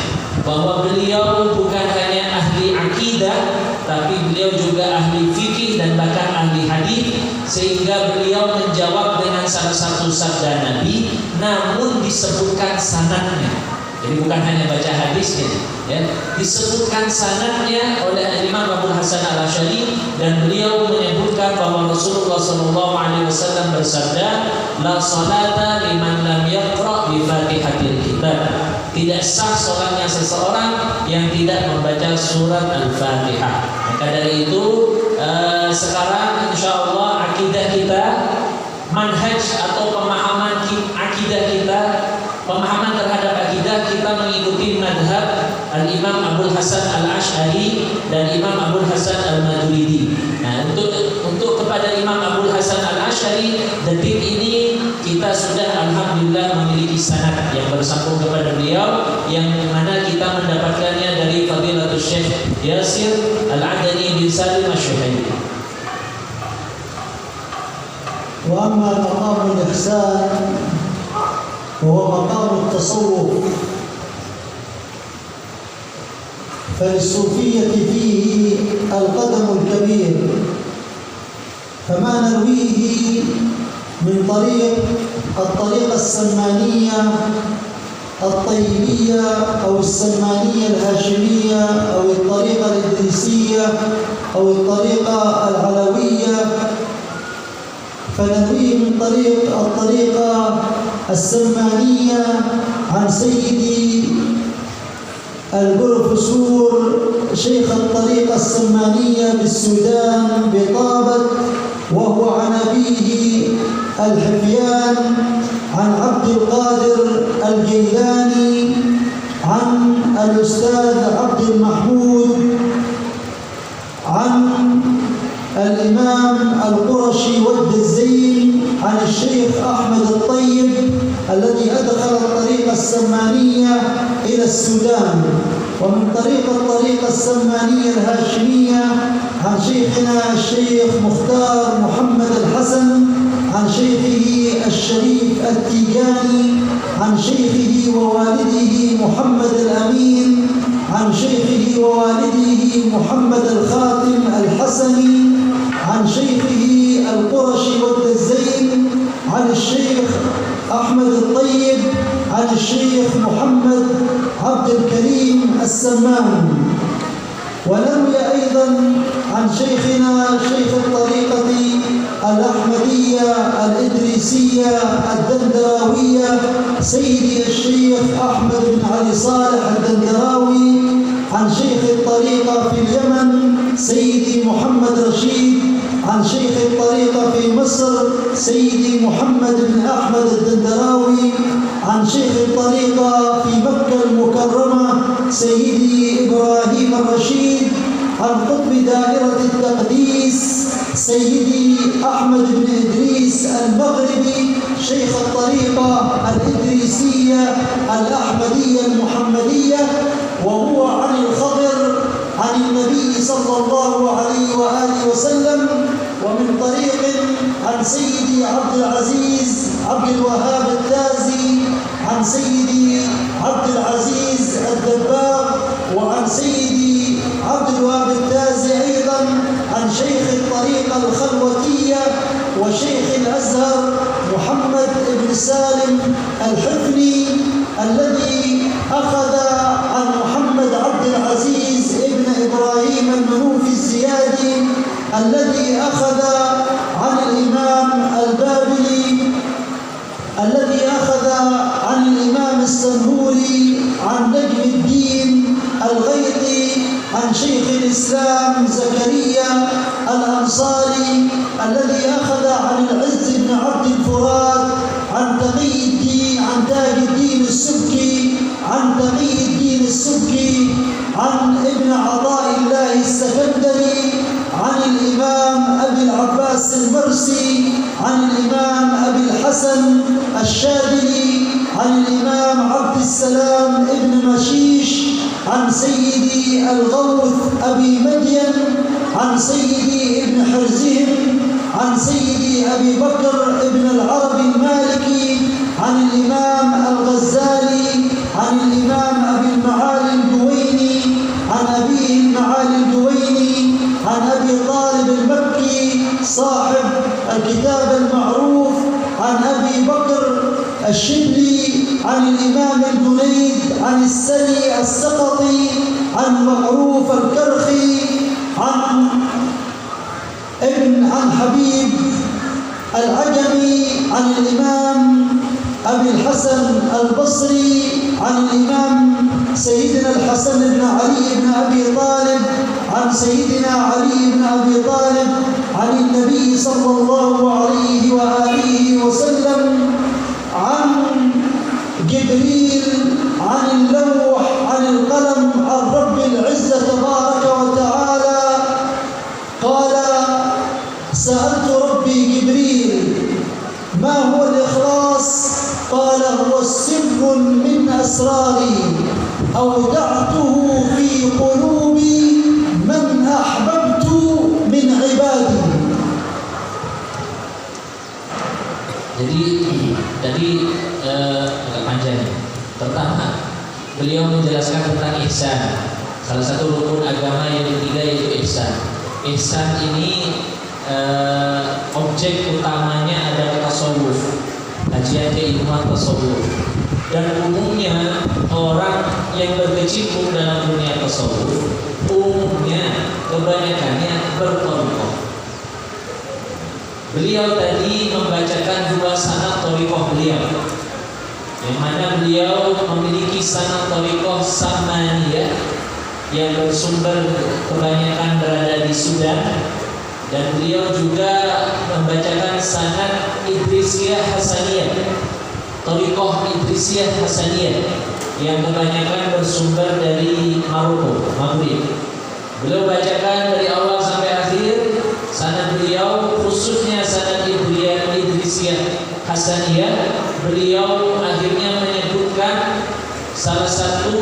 S2: bahwa beliau bukan hanya ahli akidah, tapi beliau juga ahli fikih dan bahkan ahli hadis, sehingga beliau menjawab dengan salah satu sabda Nabi, namun disebutkan sanadnya. Jadi bukan hanya baca hadisnya, ya, disebutkan sanadnya oleh Imam Abul Hasan Al-Ash'ari, dan beliau menyebutkan bahwa Rasulullah SAW bersabda, la salata liman lam yaqra bi Fatihatil Kitab. Tidak sah salatnya seseorang yang tidak membaca surat Al-Fatihah. Maka dari itu sekarang insyaallah akidah kita, manhaj atau pemahaman akidah kita, pemahaman terhadap akidah adalah kita mengikuti madhab Al-Imam Abul Hasan Al-Ash'ari dan Imam Abul Hasan Al-Maturidi. Nah, untuk kepada Imam Abul Hasan Al-Ash'ari, detik ini kita sudah alhamdulillah memiliki sanad yang bersambung kepada beliau, yang mana kita mendapatkannya dari Fadilatul Syekh Yasir Al-Adani bin Salim Asy-Syuhaili.
S1: وأما مقام الإحسان وهو مقام التصوف فللصوفية فيه القدم الكبير، فما نرويه من الطريقة السمانية الطيبية أو السمانية الهاشمية أو الطريقة الإدريسية أو الطريقة العلوية، فنرويه من الطريقة السمانية عن سيدي البروفيسور شيخ الطريقة السمانية بالسودان بطابة، وهو عن أبيه الحفيان عن عبد القادر الجيلاني عن الأستاذ عبد المحمود عن الإمام القرشي ود الزين عن الشيخ أحمد الطيب الذي أدخل الطريقة السمانية إلى السودان، ومن الطريقة السمانية الهاشمية عن شيخنا الشيخ مختار محمد الحسن عن شيخه الشريف التيجاني عن شيخه ووالده محمد الأمين عن شيخه ووالده محمد الخاتم الحسني عن شيخه القرشي ود الزين عن الشيخ أحمد الطيب عن الشيخ محمد عبد الكريم السمان. ونروي أيضا عن شيخنا شيخ الطريقة الأحمدية الإدريسية الدندراوية سيدي الشيخ أحمد بن علي صالح الدندراوي عن شيخ الطريقة في اليمن سيدي محمد رشيد عن شيخ الطريقة في مصر سيدي محمد بن أحمد الدندراوي عن شيخ الطريقة في مكة المكرمة سيدي إبراهيم الرشيد عن قطب دائرة التقديس سيدي أحمد بن إدريس المغربي شيخ الطريقة الإدريسية الأحمدية المحمدية، وهو عن الخضر عن النبي صلى الله عليه وآله وسلم. ومن طريق عن سيدي عبد العزيز عبد الوهاب التازي عن سيدي عبد العزيز الدباغ وعن سيدي عبد الوهاب التازي أيضا عن شيخ الطريقة الخلوتية وشيخ الأزهر محمد بن سالم الحفني الذي أخذ عن محمد عبد العزيز ابن إبراهيم المنوفي الزيادي الذي أخذ عن الإمام البابلي الذي أخذ عن الإمام السنهوري عن نجم الدين الغيطي عن شيخ الإسلام زكريا الأنصاري الذي أخذ عن العز بن عبد الفرات عن تقي الدين عن تاج الدين السبكي عن تقي الدين السبكي عن ابن عطاء الله السكندري عن الإمام أبي العباس المرسي عن الإمام أبي الحسن الشاذلي عن الإمام عبد السلام ابن مشيش عن سيدي الغوث أبي مدين عن سيدي ابن حرزهم عن سيدي أبي بكر ابن العربي المالكي عن الإمام الغزالي عن الإمام أبي المعالي الجويني عن أبيه المعالي الجويني عن أبي طالب المكي صاحب الكتاب المعروف عن أبي بكر الشبلي عن الإمام الجنيد عن السري السقطي عن معروف الكرخي عن حبيب العجمي عن الإمام أبي الحسن البصري عن الإمام سيدنا الحسن بن علي بن أبي طالب عن سيدنا علي بن أبي طالب عن النبي صلى الله عليه وآله وسلم عن جبريل عن اللوح عن القلم عن رب العزة تبارك وتعالى قال سألت ربي جبريل ما هو الإخلاص؟ قال هو سر من أسراري أودعته في قلوب من أحببت من عبادي.
S2: Jadi tadi agak panjang. Pertama, beliau menjelaskan tentang ihsan. Salah satu rukun agama yang ketiga yaitu ihsan. Ihsan ini objek utamanya adalah tasawuf, kajian keilmuan tasawuf. Dan umumnya orang yang berkecimpung dalam dunia tasawuf umumnya kebanyakannya berthariqah. Beliau tadi membacakan dua sanad thariqah beliau, yang mana beliau memiliki sanad thariqah Samaniyah yang bersumber kebanyakan berada di Sudan, dan beliau juga membacakan sanad Idrisiyah Hasaniyah, thariqah Idrisiyah Hasaniyah yang kebanyakan bersumber dari Maroko, Maghrib. Beliau bacakan dari awal sampai akhir sanad beliau, khususnya sanad Idrisiyah Hasaniyah. Beliau akhirnya menyebutkan salah satu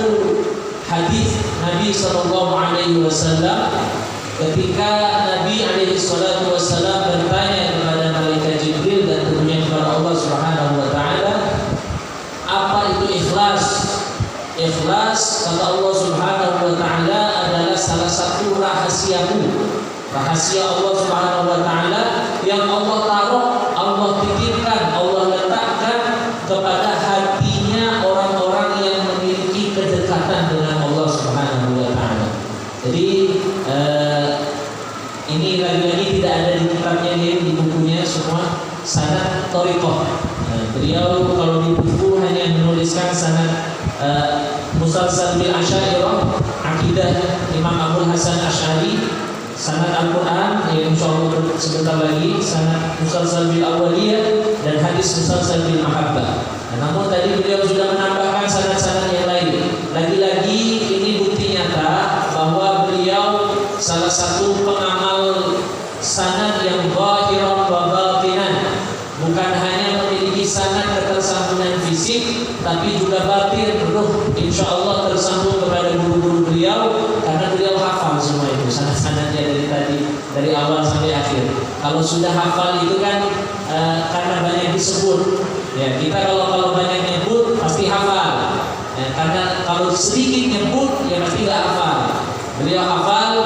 S2: hadis Nabi SAW ketika Nabi SAW bertanya kepada malaikat Jibril dan tentunya kepada Allah Subhanahu wa taala, apa itu ikhlas? Ikhlas, kata Allah Subhanahu wa taala, adalah salah satu rahasiamu, rahasia Allah Subhanahu wa taala yang Allah taruh, Allah titipkan, Allah letakkan kepada hatinya orang-orang yang memiliki kedekatan dengan Allah Subhanahu wa taala. Jadi ini lagi-lagi tidak ada di kitabnya dia, di bukunya semua sanad thariqah. Beliau kalau di buku hanya menuliskan sanad Musalsal bil Asy'ariyah, akidah Imam Abdul Hasan Asy'ari, sanad Al-Quran yang insyaallah sebentar lagi, sanad Musalsal bil Awwaliyah, dan hadis Musalsal bil Mahabbah. Namun tadi beliau sudah menambahkan sanad-sanad yang lain. Lagi-lagi ini bukti nyata bahwa beliau salah satu pengamal sanad yang zahiran wa batinan, bukan hanya memiliki sanad ketersambungan fisik, tapi juga batin, ruh insyaallah tersambung kepada guru-guru beliau, karena beliau hafal semua itu sanad-sanadnya dari tadi, dari awal sampai akhir. Kalau sudah hafal itu kan karena banyak disebut. Ya, kita kalau banyak nyebut pasti hafal. Ya, karena kalau sedikit nyebut ya pasti nggak hafal. Beliau hafal,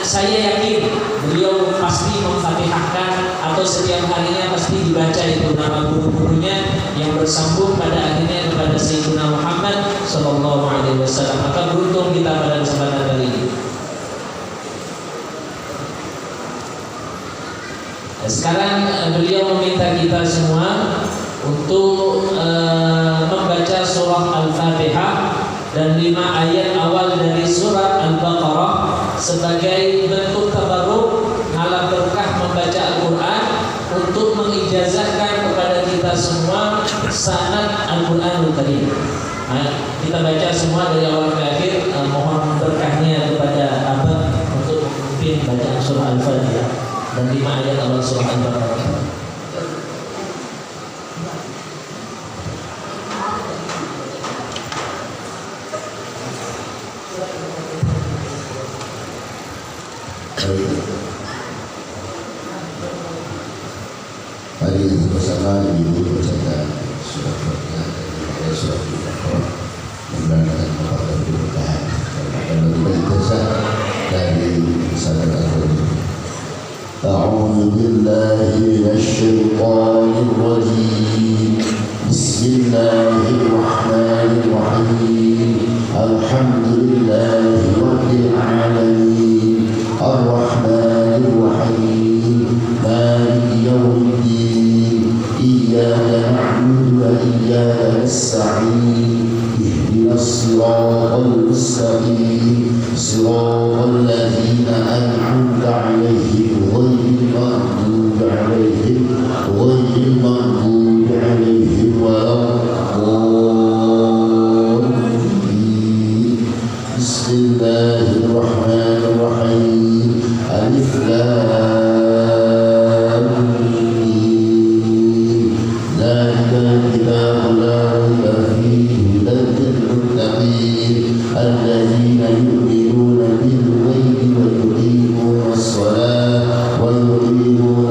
S2: saya yakin beliau pasti memfatihahkan atau setiap harinya pasti dibaca itu nama guru-gurunya yang bersambung pada akhirnya kepada Sayyidina Muhammad Sallallahu Alaihi Wasallam. Maka beruntung kita pada kesempatan kali ini. Sekarang beliau meminta kita semua untuk membaca surah Al-Fatihah dan 5 ayat awal dari surat Al-Baqarah sebagai bentuk tabarruk ala berkah membaca Al-Quran, untuk mengijazahkan kepada kita semua sanad Al-Quranul Karim. Kita baca semua dari awal ke akhir, mohon berkahnya kepada Abah untuk memimpin bacaan surah Al-Fatihah dan 5 ayat awal surah Al-Baqarah.
S3: Mari bersama ibu bacakan surah Al-Fatihah dan surah Al-Baqarah, mudah-mudahan kepada berkah dan berjasa dari sanad Al-Quran. A'udzu billahi minasyaitonir rajim. Bismillahirrahmanirrahim. Alhamdulillahi rabbil alamin. Ar-Rahmanir Rahim. Maliki yaumiddin. Iyyaka na'budu wa iyyaka nasta'in. Ihdinas siratal mustaqim. Siratal ladzina an'amta 'alaihim ghairil maghdubi 'alaihim waladdallin. الذين يؤمنون بالغيب ويقيمون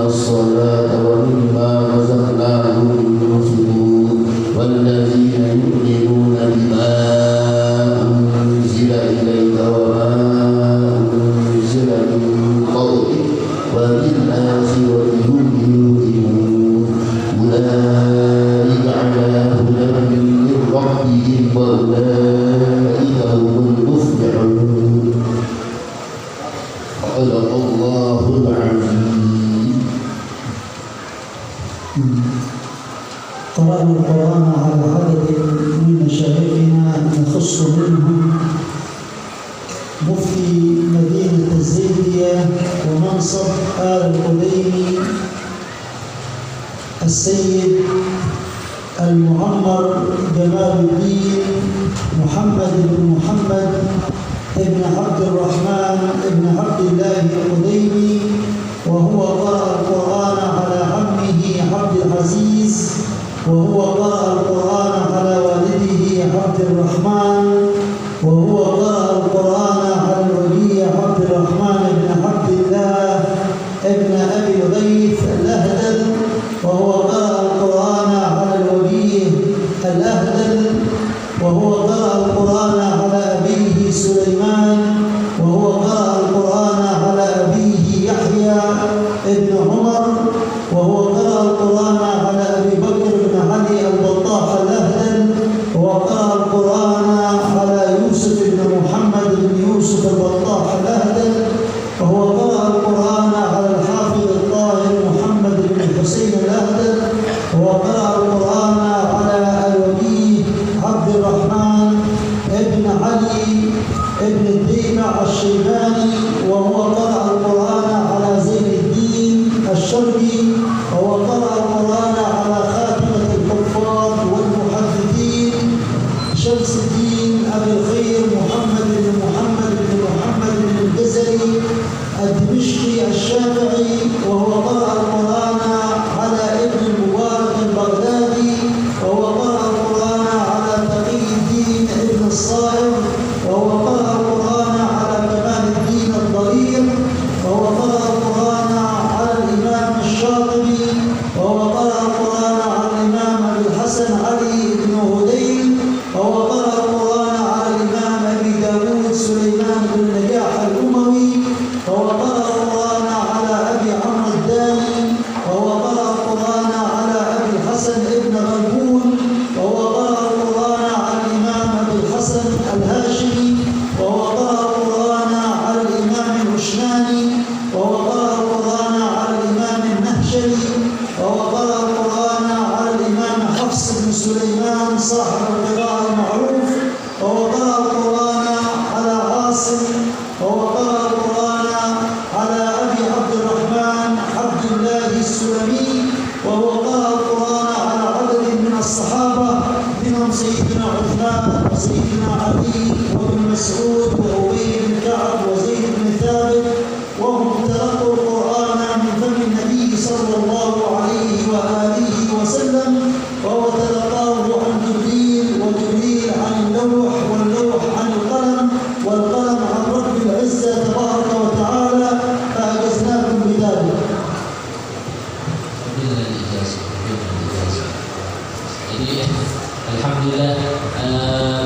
S3: الصلاة ومما رزقناهم ينفقون والذين يؤمنون بما أنزل إليك وما أنزل من قبلك وبالآخرة هم يوقنون أولئك على هدى من ربهم وأولئك هم المفلحون. صدق الله العظيم.
S1: قرأنا القرآن على عدد من مشايخنا نخص منهم مفتي مدينة الزيدية ومنصب آل القديمي السيد المعمر جمال الدين محمد بن محمد ابن عبد الرحمن ابن عبد الله القديمي، وهو قرأ القرآن على عمه عبد العزيز، وهو قرأ القرآن على والده عبد الرحمن، وهو قرأ القرآن على الولي عبد الرحمن بن عبد الله ابن أبي الغيث الأهدل، وهو قرأ القرآن على الولي الأهدل، وهو قرأ القرآن على أبيه سليمان، وهو قرأ القرآن على أبيه يحيى ابن عمر، وهو قرأ القرآن على أبي بكر بن علي البطاح الأهدل، وقرأ القرآن على يوسف بن محمد بن يوسف البطاح الأهدل، وهو قرأ القرآن على الحافظ الطاهر محمد بن حسين الأهدل، وقرأ القرآن على الولي عبد الرحمن ابن علي ابن الديمع الشيباني، وهو قرأ القرآن على زين الدين الشرقي، وهو قرأ القرآن على خاتمة الحفاظ والمحدثين شمس الدين أبي الخير محمد بن محمد بن محمد بن الجزري الدمشقي الشافعي، وهو قرأ القرآن على ابن المبارك البغدادي، وهو قرأ القرآن على تقي الدين ابن الصائب، وهو قرأ القرآن على كمال الدين الضرير، وهو قرأ القرآن على الإمام الشاطبي، وهو قرأ القرآن على الإمام أبي الحسن علي بن هذيل، وهو قرأ القرآن على الإمام أبي داود سليمان بن نجاح الأموي، وهو قرأ القرآن على أبي عمرو الداني، وهو قرأ القرآن على أبي الحسن ابن غلبون، وهو قرأ القرآن على الإمام أبي الحسن الهاشمي، وهو قرأ القرآن على الإمام العشناني، وهو قرأ القرآن على الإمام النهشلي، وهو قرأ القرآن على الإمام حفص بن سليمان صاحب القراءة المعروف، وهو قرأ القرآن على عاصم، وهو قرأ القرآن على أبي عبد الرحمن عبد الله السلمي، وهو قرأ القرآن على عدد من الصحابة منهم سيدنا عثمان وسيدنا علي وابن مسعود وأبي بن كعب وزيد بن ثابت، وهم تلقوا القرآن من فم النبي صلى الله عليه وآله وسلم، وهو تلقاه عن جبريل وجبريل عن اللوح واللوح عن القلم والقلم عن رب العزة تبارك وتعالى، فأجزناكم بذلك.
S2: Jadi alhamdulillah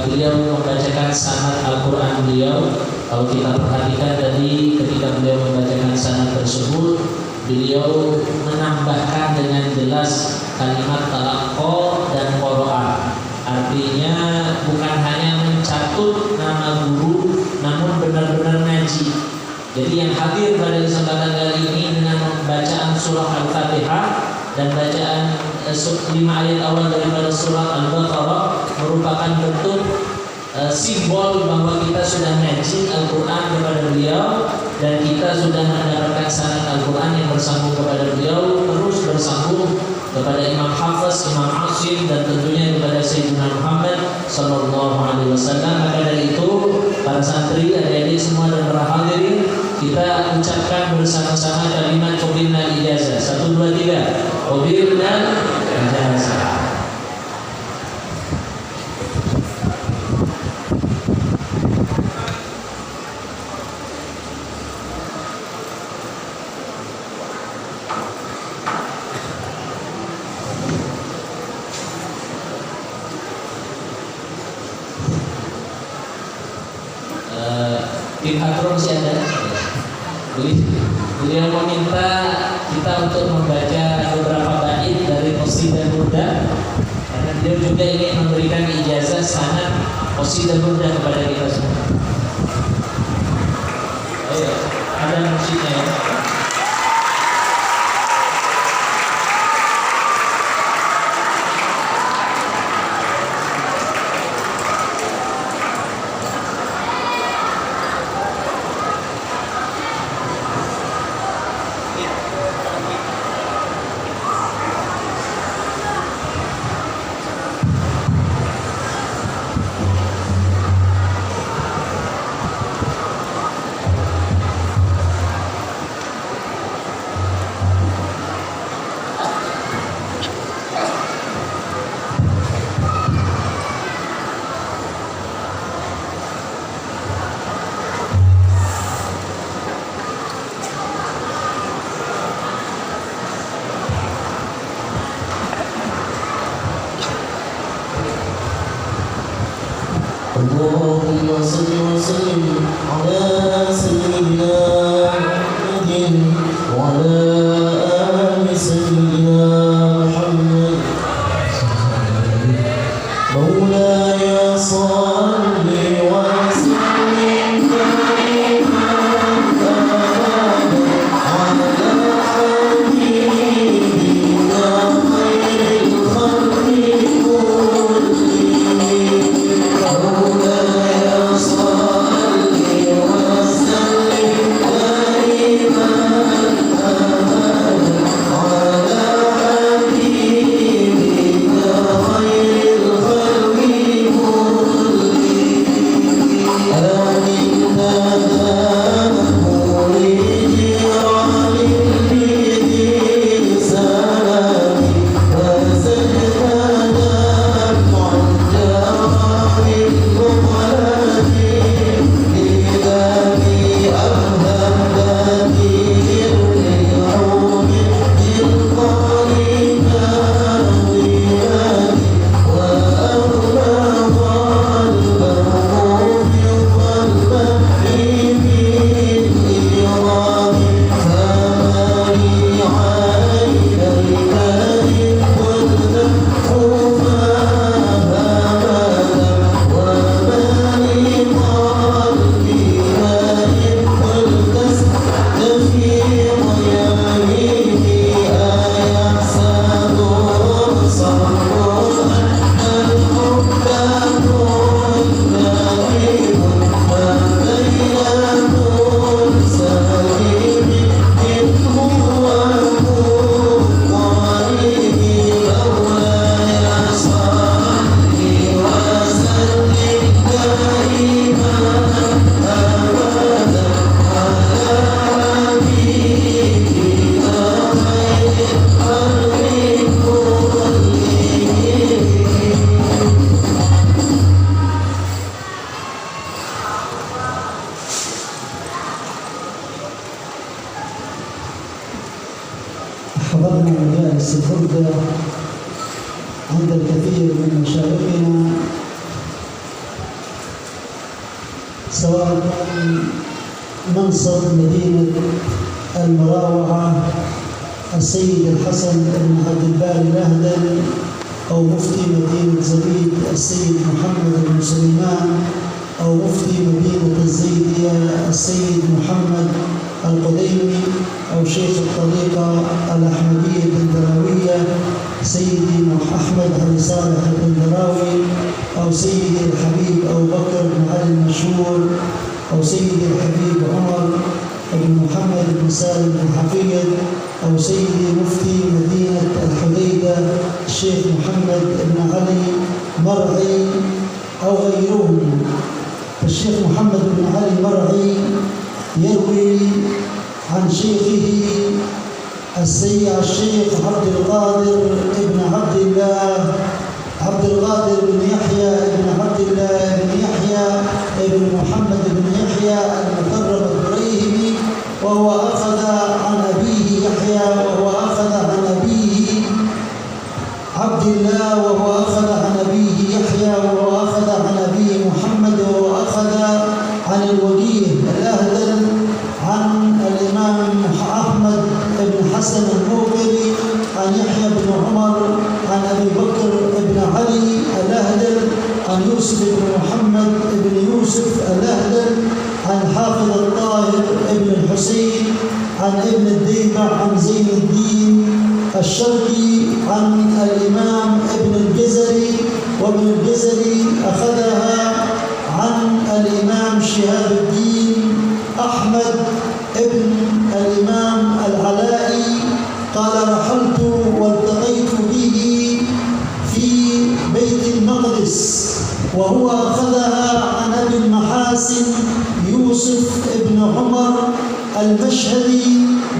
S2: beliau membacakan sanad Al-Quran beliau. Kalau kita perhatikan tadi ketika beliau membacakan sanad tersebut, beliau menambahkan dengan jelas kalimat talaqqa dan qara'a. Artinya bukan hanya mencatut nama guru, namun benar-benar ngaji. Jadi yang hadir pada kesempatan kali ini dengan bacaan surah Al-Fatihah dan bacaan 5 ayat awal daripada surah Al-Baqarah merupakan bentuk simbol bahwa kita sudah ngaji Al-Quran kepada beliau dan kita sudah mendapatkan sanad Al-Quran yang bersambung kepada beliau, terus bersambung kepada Imam Hafiz, Imam Asim, dan tentunya kepada Sayyidina Muhammad Sallallahu Alaihi Wasallam. Maka dari itu para santri, adik-adik semua dan para hadirin, kita ucapkan bersama-sama kalimat qabilna ijazah. 1, 2, 3. Qabilna ijazah. Tim Hatro masih ada. Beliau meminta kita untuk membaca beberapa bait dari Qasidah Burda, karena beliau juga ingin memberikan ijazah sanad Qasidah Burda kepada kita semua. Ayo, ada musiknya ya.
S3: اللهم صل وسلم على سيدنا محمد وعلى آل سيدنا محمد. مولاي صل وسلم دائما أبدا على حبيبنا خير الخلق
S1: حضرنا مجالس البردة عند الكثير من مشايخنا، سواء كان منصب مدينة المراوعة السيد الحسن بن عبد الباري الأهدل، أو مفتي مدينة زبيد السيد محمد بن سليمان، أو مفتي مدينة الزيدية السيد محمد القديمي، أو شيخ الطريقة الأحمدية الدندراوية سيدي أحمد بن صالح الدندراوي، أو سيدي الحبيب أبو بكر بن علي المشهور، أو سيدي الحبيب عمر بن محمد بن سالم بن حفيظ، أو سيدي مفتي مدينة الحديدة الشيخ محمد بن علي مرعي، أو غيرهم. الشيخ محمد بن علي مرعي يروي عن شيخه الشيخ عبد القادر بن يحيى بن عبد الله بن يحيى بن محمد بن يحيى المكرم البريهمي، وهو أخذ عن أبيه يحيى، وهو أخذ عن أبيه عبد الله، وهو أخذ عن أبيه يحيى، وهو أخذ عن أبيه محمد، وهو أخذ عن الوجيه محمد بن يوسف الأهدل عن حافظ الطاهر ابن الحسين عن ابن الديبع عن زين الدين الشرقي عن الإمام ابن الجزري، وابن الجزري أخذها عن الإمام شهاب الدين أحمد ابن الإمام العلائي قال رحلت والتقيت به في بيت المقدس، وهو أخذها عن أبي المحاسن يوسف ابن عمر المشهدي،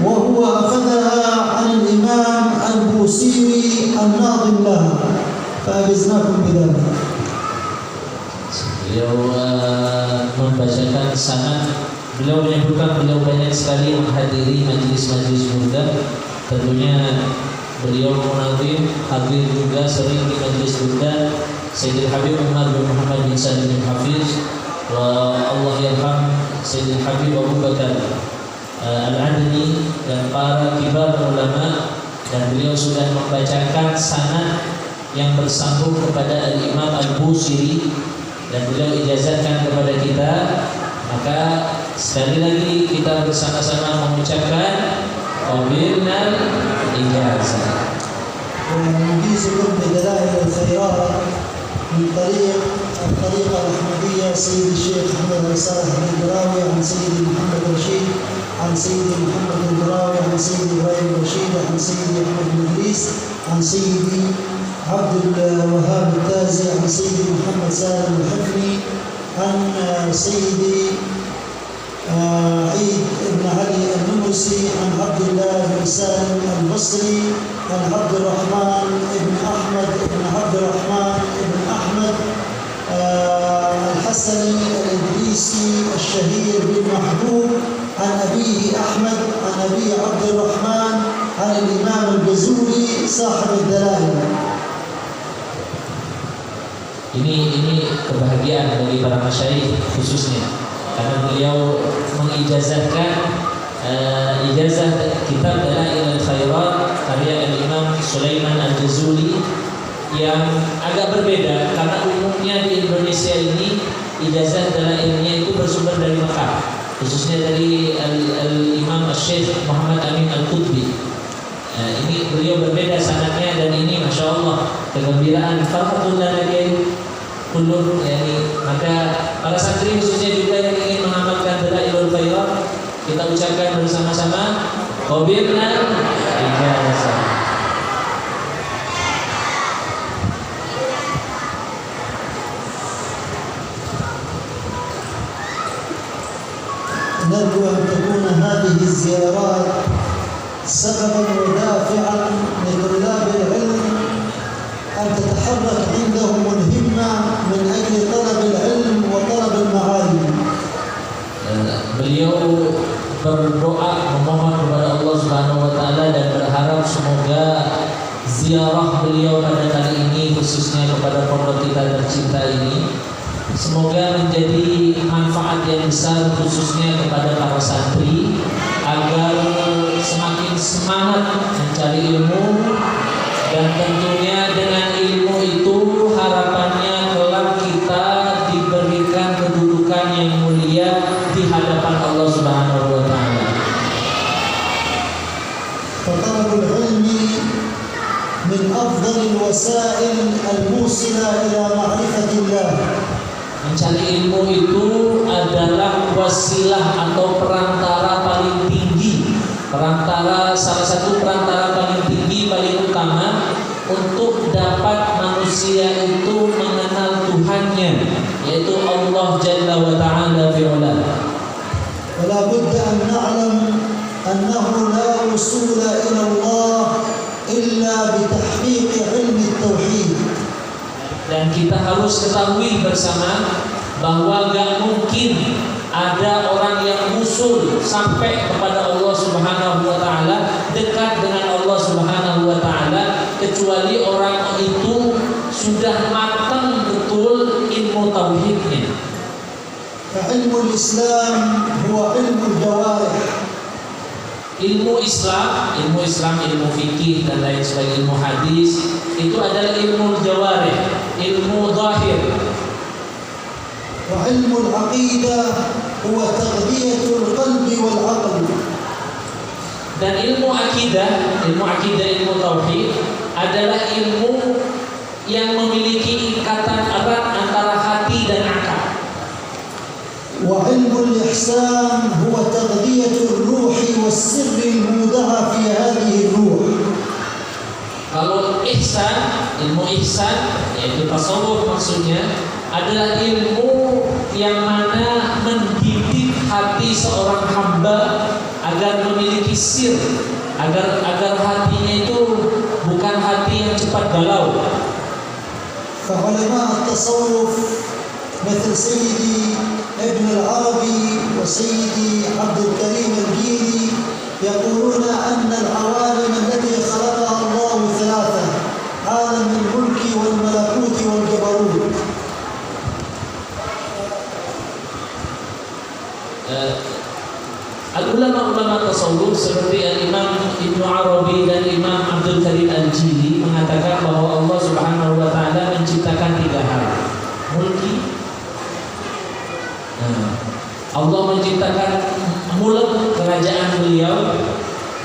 S1: وهو أخذها عن الإمام البوصيري الناظم لها، فأجزناكم بذلك.
S2: Beliau membacakan sanad. Beliau menyebutkan beliau banyak sekali menghadiri majelis-majelis burda. Tentunya beliau munazim hadir juga sering di majelis burda Sayyidil Habib Umar bin Muhammad bin Salim bin Hafiz, wa Allah yarham Sayyidil Habib Abu Bakar Al-Adni dan para kibar ulama, dan beliau sudah membacakan sanad yang bersambung kepada Al-Imam Al-Busiri dan beliau ijazahkan kepada kita. Maka sekali lagi kita bersama-sama mengucapkan qabilnal ijazah.
S1: ونجيزكم بدلائل الخيرات من طريق الطريقة الأحمدية سيد الشيخ محمد بن صالح الدراوي عن سيدي محمد رشيد عن سيدي محمد الدراوي عن سيدي إبراهيم رشيد عن سيدي أحمد بن إدريس عن سيدي عبد الوهاب التازي عن سيدي محمد سالم الحكمي عن سيدي عيد بن علي النمرسي عن عبد الله بن سالم البصري عن عبد الرحمن بن أحمد بن عبد الرحمن بن أحمد الحسني الإدريسي الشهير بالمحبوب عن أبيه أحمد عن أبيه عبد الرحمن عن الإمام الجزوري صاحب الدلائل.
S2: Ini kebahagiaan bagi para masyayikh khususnya, karena beliau mengijazahkan ijazah kitab Dalail al-Khairat karya Al-Imam Sulaiman Al-Jazuli yang agak berbeda, karena umumnya di Indonesia ini ijazah dalailnya itu bersumber dari Mekah, khususnya dari Al-Imam Syekh Muhammad Amin Al-Qutbi. Ini beliau berbeda sanadnya, dan ini Masya Allah kegembiraan farhatun lana kulur, maka para santri khususnya juga yang ingin mengamalkan Dalailul Khairat, kita ucapkan bersama-sama qabilnal ijazah.
S1: نرجو أن تكون هذه الزيارات سببا ودافعا لطلاب العلم أن تتحرك عندهم الهمة من أجل طلب العلم وطلب المعالم.
S2: Beliau berdoa memohon kepada Allah Subhanahu wa taala dan berharap semoga ziarah beliau pada kali ini khususnya kepada pondok kita tercinta ini semoga menjadi manfaat yang besar khususnya kepada para santri agar semakin semangat mencari ilmu, dan tentunya dengan ilmu itu harapannya kelak kita diberikan kedudukan yang mulia di hadapan Allah Subhanahu wa taala.
S1: فطلب العلم من أفضل الوسائل الموصلة إلى معرفة الله.
S2: Mencari ilmu itu adalah wasilah atau perantara paling tinggi, salah satu perantara paling tinggi, paling utama untuk dapat manusia itu mengenal Tuhannya, yaitu Allah Jalla wa Ta'ala fi'ula.
S1: ولا بد أن نعلم أنه لا وصول إلى الله إلا بتحقيق علم التوحيد.
S2: Dan kita harus ketahui bersama bahwa gak mungkin ada orang yang usul sampai kepada Allah Subhanahu wa taala, dekat dengan Allah Subhanahu wa taala, kecuali orang itu sudah matang betul ilmu tauhidnya.
S1: فعلم الإسلام هو علم الجوارح.
S2: Ilmu Islam, ilmu fikih dan lain sebagainya, ilmu hadis itu adalah ilmu jawarih, ilmu zahir.
S1: وعلم العقيدة هو تغذية القلب والعقل.
S2: Dan ilmu akidah, ilmu tauhid adalah ilmu yang memiliki ikatan erat antara hati dan akal.
S1: وعلم الإحسان هو تغذية الروح والسر المودع في هذه الروح.
S2: Kalau ilmu ihsan yaitu tasawuf maksudnya adalah ilmu yang mana mendidik hati seorang hamba agar memiliki sir, agar hatinya itu bukan hati yang cepat galau.
S1: فعلماء التصوف مثل سيدي ابن العربي وسيدي عبد الكريم الجيلي يقولون أن العوالم التي خلقها الله ثلاثة: عالم الملك والملكوت والجبروت.
S2: Ulama tasawuf seperti Imam Ibnu Arabi dan Imam Abdul Karim Al-Jili mengatakan bahwa Allah Subhanahu wa taala menciptakan 3 hal. Mulki, Allah menciptakan mulk, kerajaan beliau,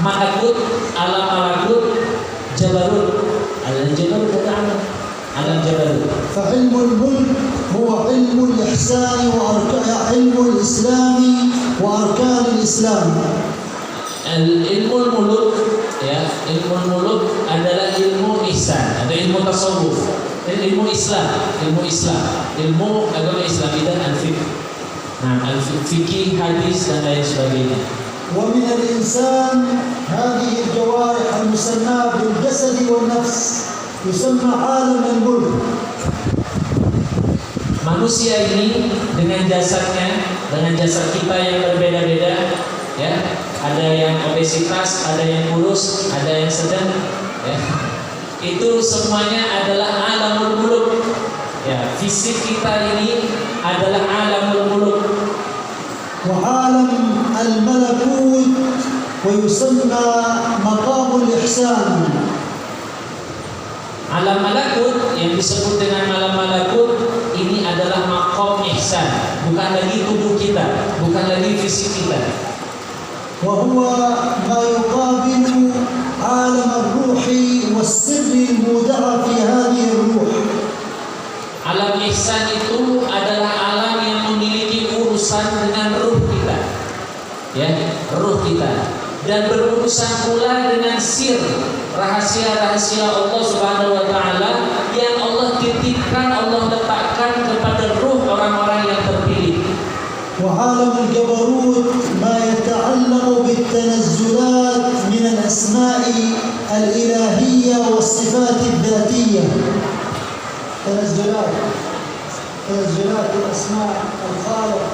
S2: malakut, alam malakut, jabarut. Alam jabarut ada alam jabarut.
S1: فعلم الملك هو علم الإحسان علم الإسلام وأركان الإسلام.
S2: Ilmu muluk adalah ilmu ihsan atau ilmu tasawuf, ilmu agama Islam dan al-fiqh. Al-fiqh, hadis dan lain sebagainya.
S1: ومن الإنسان هذه الجوارح المسماة بالجسد والنفس يسمى عالم الملك.
S2: Manusia ini dengan jasadnya, dengan jasad kita yang berbeda-beda, ya. Ada yang obesitas, ada yang kurus, ada yang sedang, ya. Itu semuanya adalah alamul muluk. Ya, fisik kita ini adalah alamul muluk.
S1: وعالم الملكوت ويسمى مقام الإحسان.
S2: Alam malakut yang disebut dengan alam malakut ini adalah maqam ihsan, bukan lagi tubuh kita, bukan lagi fisik kita.
S1: وهو ما يقابل عالم الروح والسر المودع في هذه الروح.
S2: Alam ihsan itu adalah alam yang memiliki urusan dengan ruh kita, ya, ruh kita, dan berurusan pula dengan sir, rahasia-rahasia Allah Subhanahu wa taala yang Allah titipkan, Allah letakkan kepada ruh orang-orang yang terpilih.
S1: وعالم الجبروت ما يتعلق بالتنزلات من الأسماء الإلهية والصفات الذاتية. تنزلات الأسماء الخالق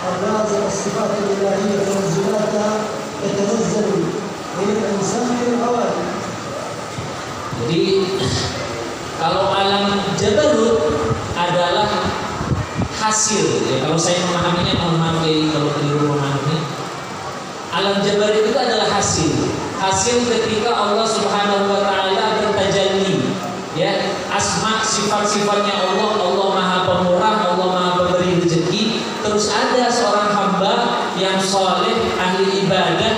S1: الرازق الصفات الإلهية تنزلاتها يتنزل إلى الإنسان في العوالم.
S2: Jadi kalau alam jabarut adalah hasil, ya, kalau saya memahaminya, mohon maaf kalau keliru memahami. Alam jabarut itu adalah hasil ketika Allah Subhanahu wa taala bertajalli, ya, asma sifat-sifatnya Allah Maha Pemurah, Allah Maha Pemberi rezeki. Terus ada seorang hamba yang saleh, ahli ibadah,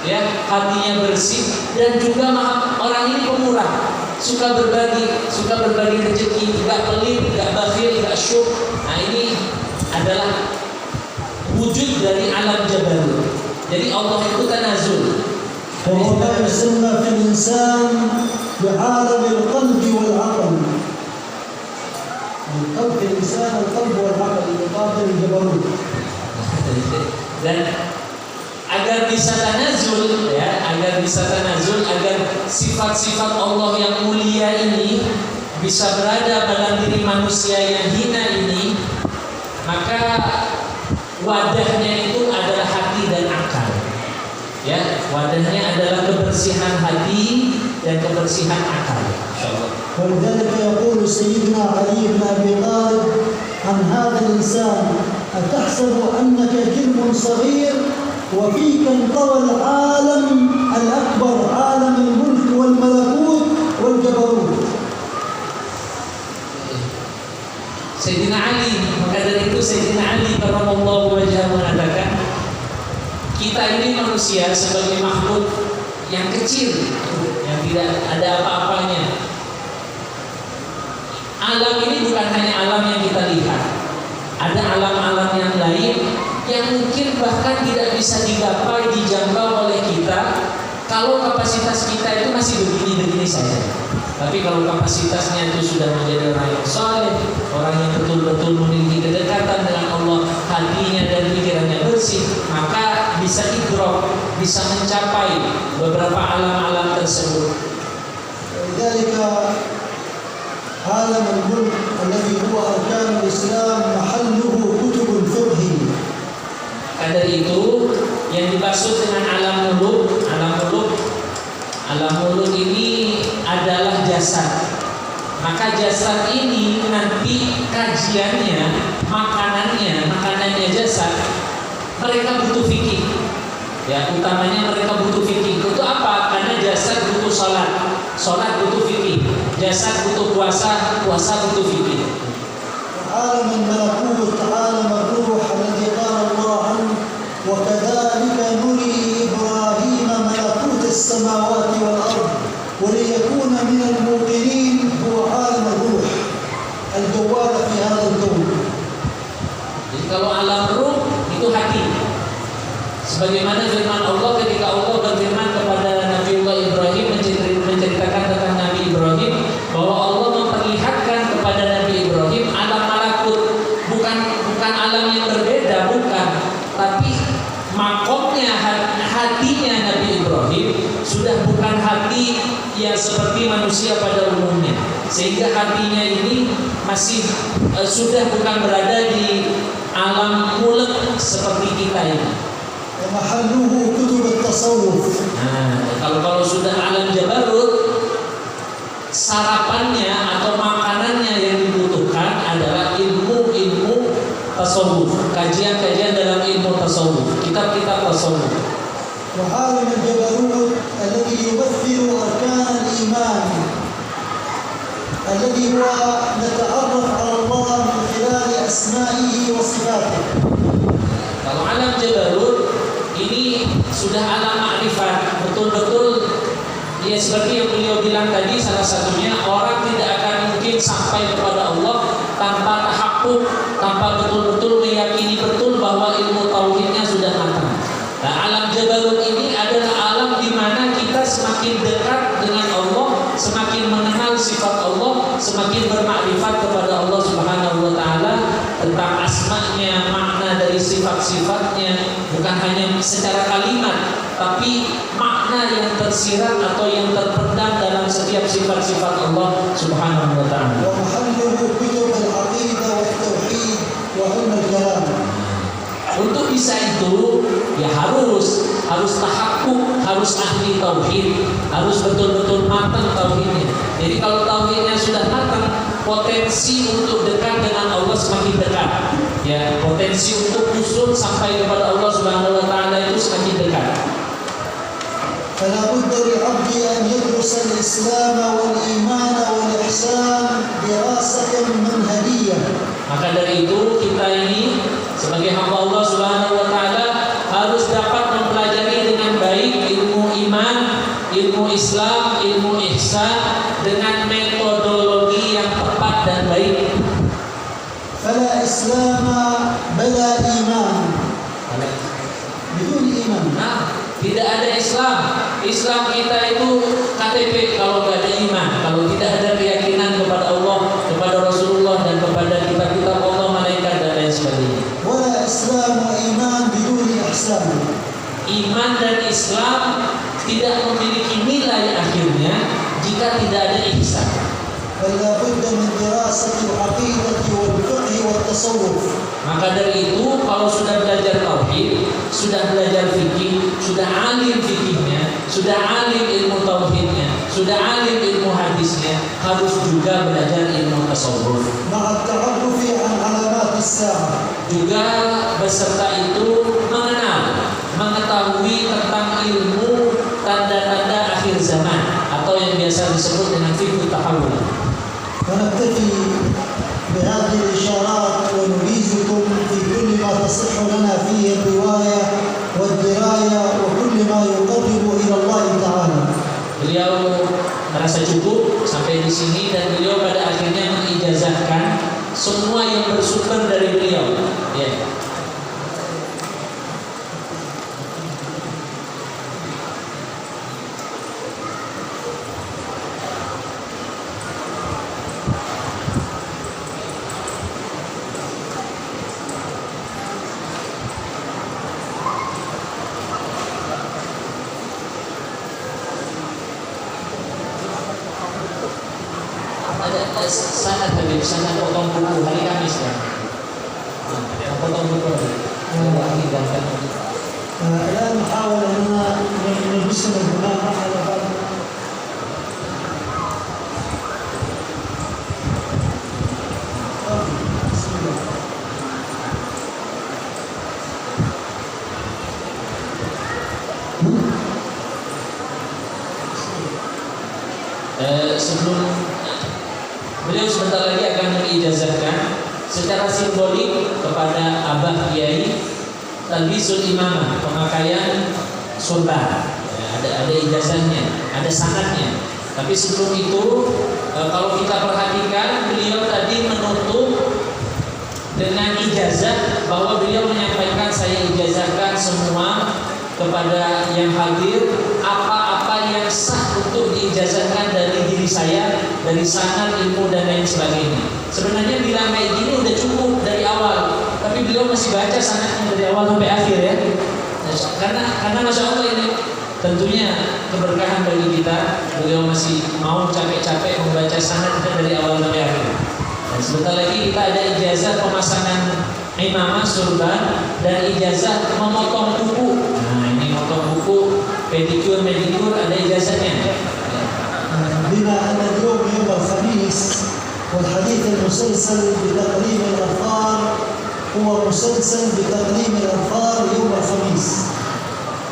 S2: ya, hatinya bersih, dan juga orang ini pemurah, suka berbagi rezeki, tidak pelit, tidak bakhil, tidak syuk. Nah, ini adalah wujud dari alam jabarut. Jadi Allah itu tanazul.
S1: وهو ما يسمى في الإنسان بعالم القلب والعقل. القلب في الإنسان القلب والعقل يقابل الجبروت.
S2: Dan agar bisa tanazul, agar sifat-sifat Allah yang mulia ini bisa berada dalam diri manusia yang hina ini, maka wadahnya itu adalah hati dan akal. Ya, wadahnya adalah kebersihan hati dan kebersihan akal. Insyaallah.
S1: ولذلك يقول سيدنا علي بن أبي طالب عن هذا الإنسان: أتحسب أنك جرم صغير وفيك انطوى العالم الأكبر عالم الملك والملكوت والجبروت.
S2: Sayyidina Ali, maka dari itu Sayyidina Ali karramallahu wajhahu mengatakan, kita ini manusia sebagai makhluk yang kecil, yang tidak ada apa-apanya. Alam ini bukan hanya alam yang kita lihat, ada alam-alam yang lain yang mungkin bahkan tidak bisa digapai, dijangkau oleh kita kalau kapasitas kita itu masih begini-begini saja. Tapi kalau kapasitasnya itu sudah menjadi orang yang saleh, orang yang betul-betul memiliki kedekatan dengan Allah, hatinya dan pikirannya bersih, maka bisa idrok, bisa mencapai beberapa alam-alam tersebut.
S1: ولذلك عالم الملك الذي هو أركان الإسلام محله كتب الفقه.
S2: Dari itu yang dimaksud dengan alam muluk ini adalah jasad. Maka jasad ini nanti kajiannya, makanannya jasad, mereka butuh fikih. Ya, utamanya mereka butuh fikih. Untuk apa? Karena jasad butuh salat butuh fikih. Jasad butuh puasa butuh fikih.
S1: عالم الملكوت عالم الروح الذي قال الله عنه وكذلك نري إبراهيم ملكوت السماوات والأرض وليكون من الموقنين. هو عالم الروح الجوال في هذا الكون.
S2: Jadi kalau alam ruh itu hati. Sebagaimana firman Allah ketika Allah berfirman kepada Nabiullah Ibrahim menceritakan tentang Nabi Ibrahim bahwa Allah memperlihatkan kepada Nabi Ibrahim alam malakut, bukan alam yang berbeda, bukan, tapi makomnya hatinya Nabi Ibrahim sudah bukan hati yang seperti manusia pada umumnya, sehingga hatinya ini masih sudah bukan berada di alam mulek seperti kita ini.
S1: ومحله كتب التصوف.
S2: Nah, kalau sudah alam jabarut, sarapannya atau makanannya yang dibutuhkan adalah ilmu tasawuf, kajian dalam ilmu tasawuf, kitab-kitab tasawuf.
S1: وعالم الجبروت الذي يمثل أركان الإيمان الذي هو نتعرف على الله من خلال أسمائه وصفاته.
S2: Kalau alam jabarut ini sudah alam ma'rifat, betul-betul ya seperti yang beliau bilang tadi, salah satunya orang tidak akan mungkin sampai kepada Allah tanpa tahakkuk, tanpa betul-betul meyakini betul bahwa ilmu tauhidnya sudah matang. Nah, alam jabarut ini adalah alam di mana kita semakin dekat dengan Allah, semakin mengenal sifat Allah, semakin bermakrifat kepada Allah Subhanahu wa taala tentang asma-Nya, makna dari sifat-sifatnya, bukan hanya secara kalimat, tapi makna yang tersirat atau yang terpendam dalam setiap sifat-sifat Allah Subhanahu wa taala.
S1: ومحله كتب العقيدة والتوحيد وعلم الكلام.
S2: Untuk bisa itu ya harus tahakkuk, harus ahli tauhid, harus betul-betul matang tauhidnya. Jadi kalau tauhidnya sudah matang, potensi untuk dekat dengan Allah semakin dekat. Ya, potensi untuk usul sampai kepada Allah Subhanahu wa taala itu semakin dekat.
S1: فلا بد للعبد أن يدرس الإسلام والإيمان والإحسان دراسة منهجية.
S2: Maka dari itu kita ini sebagai hamba Allah Subhanahu wa taala harus dapat mempelajari dengan baik ilmu iman, ilmu Islam, ilmu ihsan dengan metodologi yang tepat dan baik.
S1: فلا إسلام بلا إيمان. بدون إيمان.
S2: Nah, tidak ada Islam. Islam kita itu KTP kalau tidak ada iman, kalau tidak ada keyakinan kepada Allah, kepada Rasulullah dan kepada kitab-kitab Allah, malaikat dan lain sebagainya.
S1: ولا إسلام وإيمان بدون إحسان.
S2: Iman dan Islam tidak memiliki nilai akhirnya jika tidak ada ihsan.
S1: فلا بد من دراسة العقيدة والفقه والتصوف.
S2: Maka dari itu kalau sudah belajar tauhid, sudah belajar fikih, sudah alim fikihnya, sudah alim ilmu tauhidnya, sudah alim ilmu hadisnya, harus juga belajar ilmu tasawuf.
S1: مع التعرف عن علامات الساعة.
S2: Juga beserta itu mengetahui tentang ilmu tanda-tanda akhir zaman atau yang biasa disebut dengan fikih tahawul.
S1: ونكتفي بهذه الإشارات ونجيزكم
S2: sanad Habib, sanad potong buku hari Kamis kan. Potong buku. Lagi dan
S1: الآن نحاول أن نجسم البناء على بعض. بسم الله.
S2: Sebelum beliau sebentar lagi akan mengijazahkan secara simbolik kepada Abah Kiai talbisul imamah, pemakaian surban. Ada ijazahnya, ada sanadnya. Tapi sebelum itu kalau kita perhatikan, beliau tadi menutup dengan ijazah bahwa beliau menyampaikan, saya ijazahkan semua kepada yang hadir apa-apa yang sah untuk diijazahkan dari diri saya, dari sanad, ilmu dan lain sebagainya. Sebenarnya bilang kayak gini udah cukup dari awal, tapi beliau masih baca sanadnya dari awal sampai akhir ya. Karena Masya Allah ini tentunya keberkahan bagi kita. Beliau masih mau capek-capek membaca sanadnya dari awal sampai akhir. Dan sebentar lagi kita ada ijazah pemasangan imamah surban dan ijazah memotong kuku. Nah ini motong kuku, pedikur, medikur, ada ijazahnya.
S1: بما أن اليوم يوم الخميس والحديث المسلسل بتقليم الأظفار هو مسلسل بتقليم الأظفار يوم الخميس.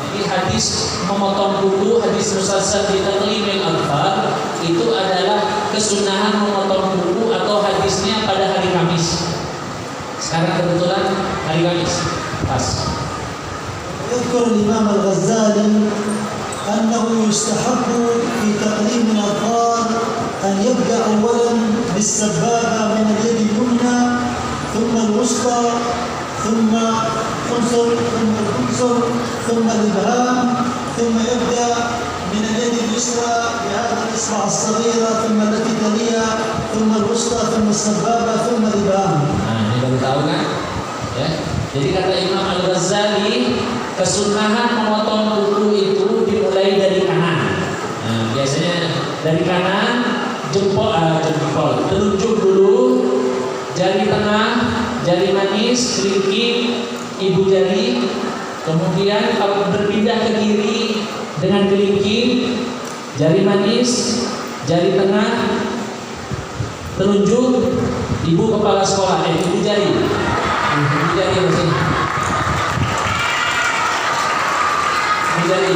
S2: Jadi hadis memotong kuku, hadis musalsal bitaqlimil adfar itu adalah kesunahan memotong kuku atau hadisnya pada hari Kamis. Sekarang kebetulan hari Kamis, pas.
S1: يذكر الإمام الغزالي أنه يستحب في تقليم الأظفار أن يبدأ أولا بالسبابة من اليد اليمنى ثم الوسطى ثم الخنصر ثم الخنصر ثم الإبهام ثم يبدأ من اليد اليسرى بهذا الإصبع الصغيرة ثم التي تليها ثم الوسطى ثم السبابة ثم الإبهام.
S2: Nah ini baru tahu kan? Ya. Jadi kata Imam Al-Ghazali, kesunahan memotong kuku itu dimulai dari kanan. Nah, biasanya dari kanan jempol, telunjuk dulu, jari tengah, jari manis, kelingking, ibu jari. Kemudian kalau berpindah ke kiri dengan kelingking, jari manis, jari tengah, telunjuk, ibu kepala sekolah, ibu jari. Ibu jari masih. Ibu jari.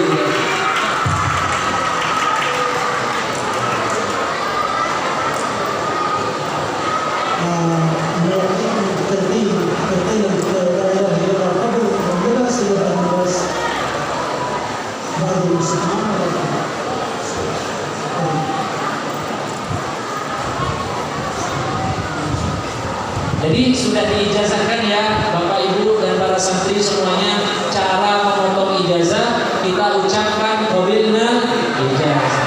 S2: Jadi sudah diijazahkan ya Bapak Ibu dan para santri semuanya, cara memotong ijazah kita ucapkan qabilna ijazah.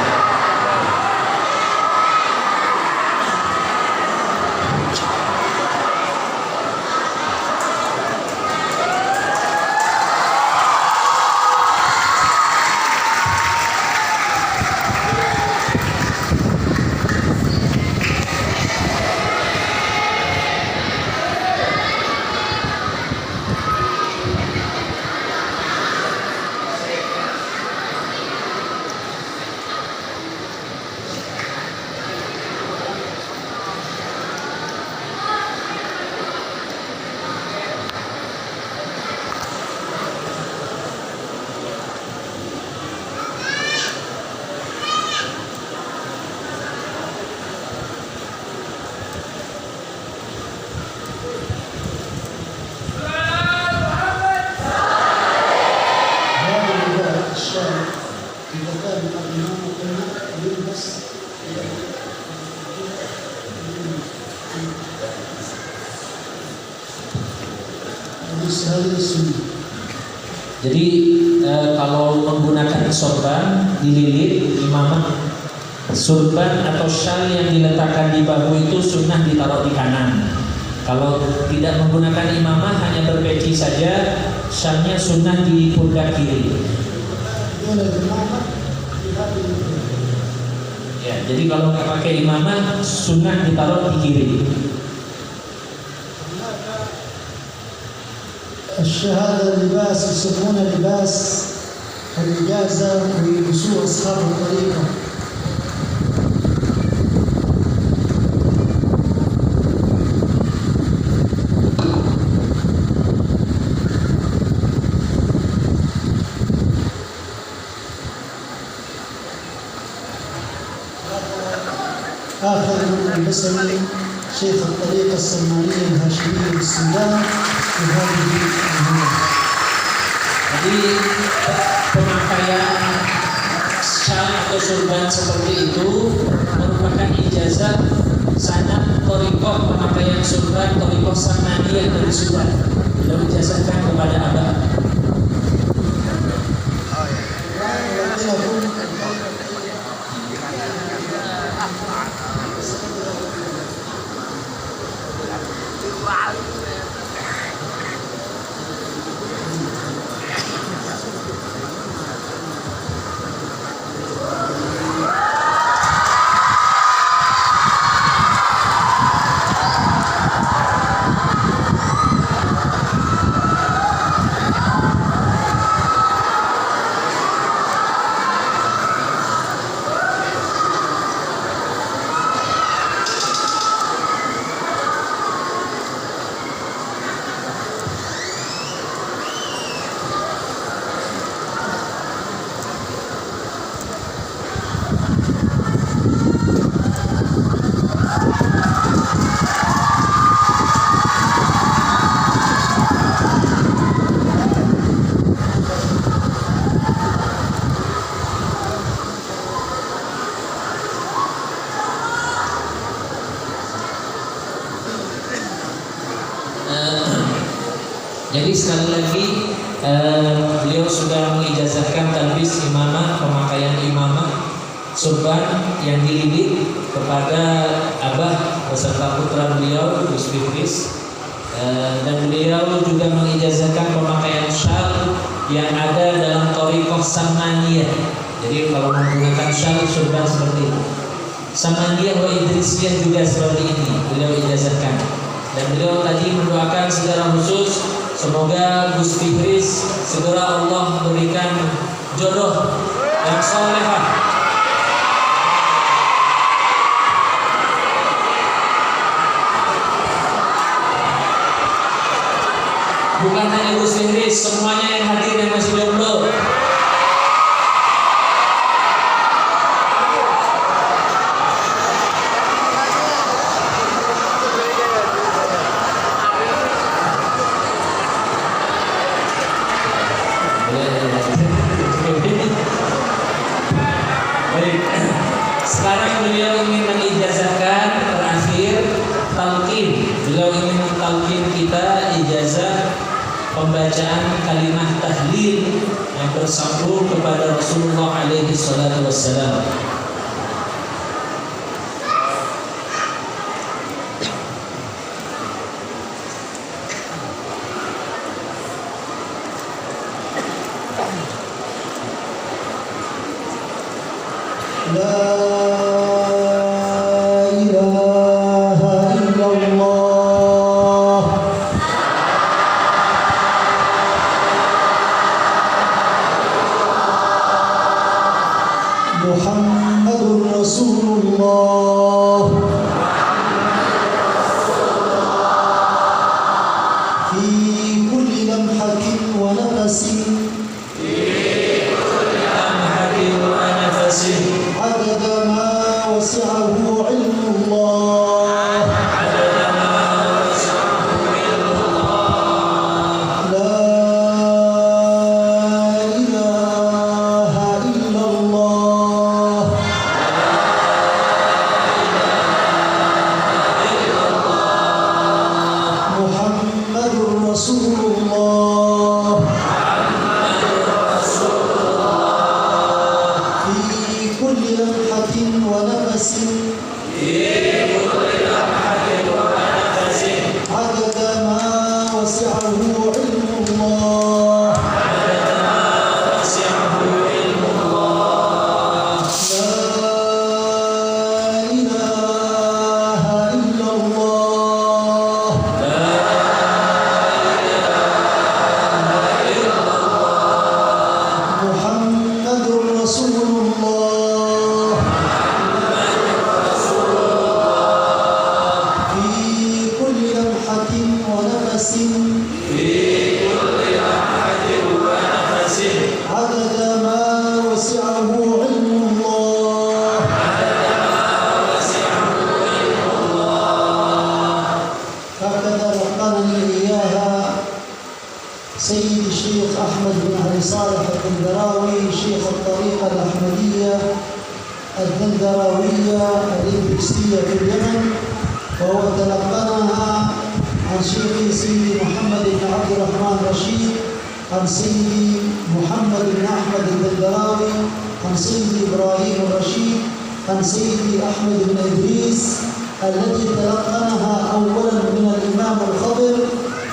S2: Jadi kalau menggunakan sorban dililit imamah, sorban atau syal yang diletakkan di bahu itu sunnah ditaruh di kanan. Kalau tidak menggunakan imamah hanya berpeci saja, syalnya sunnah di pundak kiri. Ya, jadi kalau nggak pakai imamah, sunnah ditaruh di kiri.
S1: الشهادة لباس يسمونه لباس الإجازة ويلبسوه أصحاب الطريقة. آخر البصري شيخ الطريقة السلمانية الهاشمية بالسودان في هذه المهمة.
S2: Jadi pemakaian syal atau surban seperti itu merupakan ijazah sanad thariqah pemakaian surban thariqah samaniyah dari Sudan. Beliau ijazahkan kepada Abah. Jadi sekali lagi beliau sudah mengijazahkan talbis imamah, pemakaian imamah surban yang dililit kepada Abah beserta putra beliau Gus Fikris, dan beliau juga mengijazahkan pemakaian syal yang ada dalam thariqah samaniyah. Jadi kalau menggunakan syal surban seperti itu, samaniyah wa idrisiyah juga seperti ini beliau ijazahkan. Dan beliau tadi mendoakan secara khusus semoga Gus Fikris segera Allah memberikan jodoh yang salehah. Bukan hanya Gus Fikris, semuanya yang hadir yang masih jomblo. Sekarang beliau ingin mengijazahkan terakhir talqin. Beliau ingin mentalqin kita ijazah pembacaan kalimat tahlil yang bersambung kepada Rasulullah alaihi salatu wassalam.
S1: لا إله إلا الله محمد رسول الله في كل لمحة ونفس عدد ما وسعه علم الله لا إله إلا الله محمد رسول الله في كل لمحة ونفس عدد ما وسعه علم الله لا عدد ما وسعه علم الله هكذا لقنني إياها سيد الشيخ أحمد بن علي صالح الدندراوي شيخ الطريقة الأحمدية الدندراوية الإدريسية في اليمن، وهو تلقنها عن شيخي سيدي محمد بن عبد الرحمن رشيد، عن سيدي محمد بن أحمد الدندراوي، عن سيدي إبراهيم الرشيد، عن سيدي أحمد بن إدريس، التي تلقنها أولا من الإمام الخضر،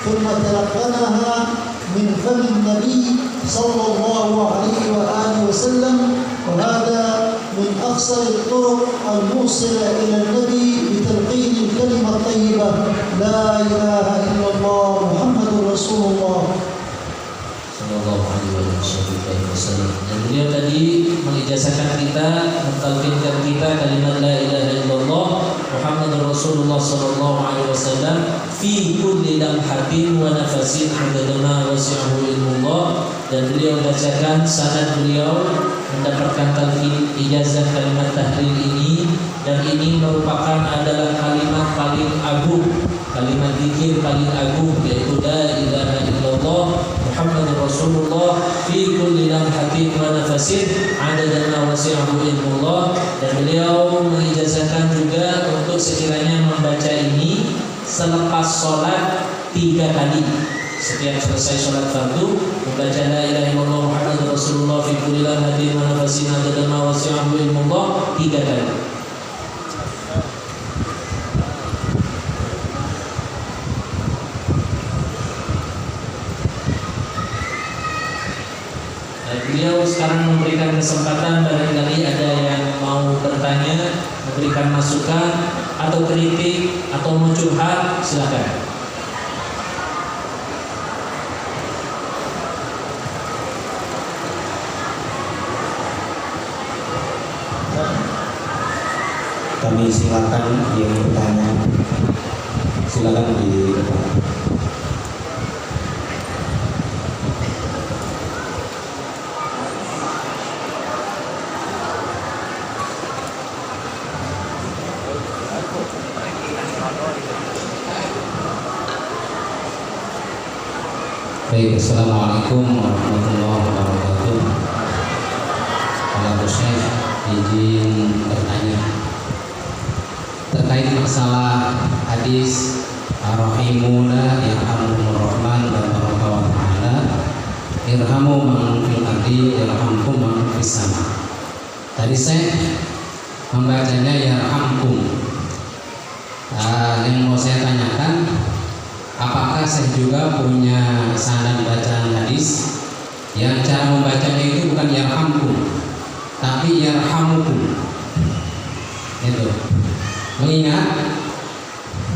S1: ثم تلقنها من فم النبي صلى الله عليه وآله وسلم، وهذا من أقصر الطرق الموصلة إلى النبي بتلقين الكلمة الطيبة لا إله إلا الله محمد رسول الله
S2: Sallallahu alaihi wasallam. Dan beliau tadi mengijazahkan kita, mentalkinkan kita kalimat la ilaha illallah Muhammadur Rasulullah sallallahu alaihi wasallam fi kulli lamhatin wa nafasin hadadana wasi'ahu ilmullah. Dan beliau bacakan sanad beliau mendapatkan talqin ijazah kalimat tahlil ini, dan ini merupakan adalah kalimat paling agung, kalimat zikir paling agung, yaitu la ilaha illallah Muhammadur Rasulullah fi kulli lamhatin wa nafasin adadana wasi'ahu ilmullah. Dan beliau mengijazahkan juga untuk sekiranya membaca ini selepas sholat 3 kali. Setiap selesai sholat fardu membaca la ilaha illallah Muhammadur Rasulullah fi kulli lamhatin wa nafasin adadana wasi'ahu ilmullah 3 kali. Beliau sekarang memberikan kesempatan, barangkali ada yang mau bertanya, memberikan masukan atau kritik atau mau curhat, silakan.
S3: Kami silakan yang bertanya, silakan di depan.
S4: Baik, assalamualaikum warahmatullahi wabarakatuh. Kalau Syekh izin bertanya terkait masalah hadis rahimuna yarhamur rahman dan baraka wa ta'ala irhamu man fil ardi yarhamkum man fis sama. Tadi saya membacanya yarhamkum. Yang mau saya tanyakan, apakah saya juga punya sanad bacaan hadis yang cara membacanya itu bukan yarhamkum tapi yarhamukum? Itu. Mengingat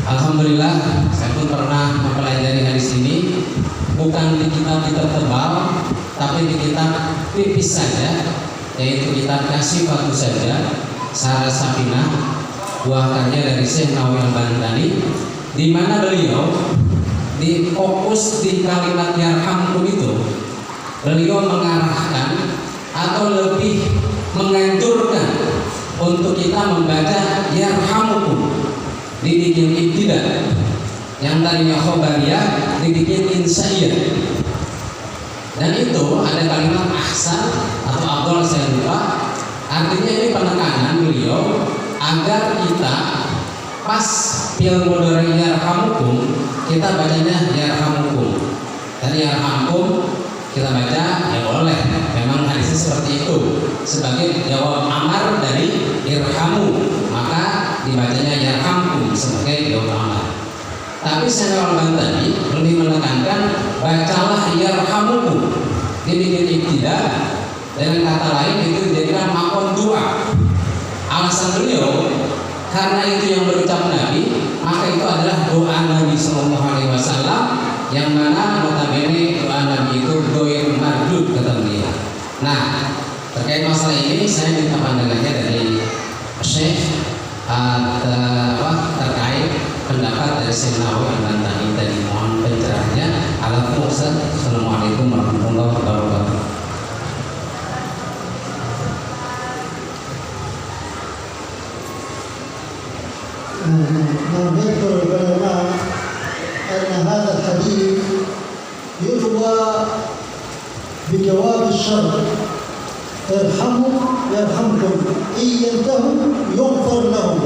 S4: alhamdulillah saya pun pernah mempelajari hadis ini bukan di kitab-kitab tebal tapi di kitab tipis saja, yaitu kitab Kasifatus saja Sarah Safinah, buah karya dari Syekh Nawawi Al-Bantani, di mana beliau di fokus di kalimat yarhamkum itu beliau mengarahkan atau lebih menganjurkan untuk kita membaca yarhamukum dibikin ibtida, yang tadinya khobariyah dibikin insaiyah. Dan itu ada kalimat ahsan atau afdal, saya lupa. Artinya ini penekanan beliau agar kita pas fi'il mudhari yarhamukum kita bacanya yarhamukum. Dan yarhamkum kita baca ya boleh, memang hadisnya seperti itu sebagai jawab amar dari irhamu, maka dibacanya yarhamkum sebagai jawab amar. Tapi secara Al-Bantani lebih menekankan bacalah yarhamukum dibikin ibtida, dengan kata lain itu dijadikan makon doa. Alasan beliau karena itu yang berucap Nabi, maka itu adalah doa Nabi Sallallahu Alaihi Wasallam, yang mana notabene doa Nabi itu doa mardud kata beliau. Nah, terkait masalah ini saya minta pandangannya dari Syekh terkait pendapat dari Syekh Nawawi Al-Bantani tadi, mohon pencerahannya
S1: الشر ارحموا يرحمكم إن ينتهوا يغفر لهم.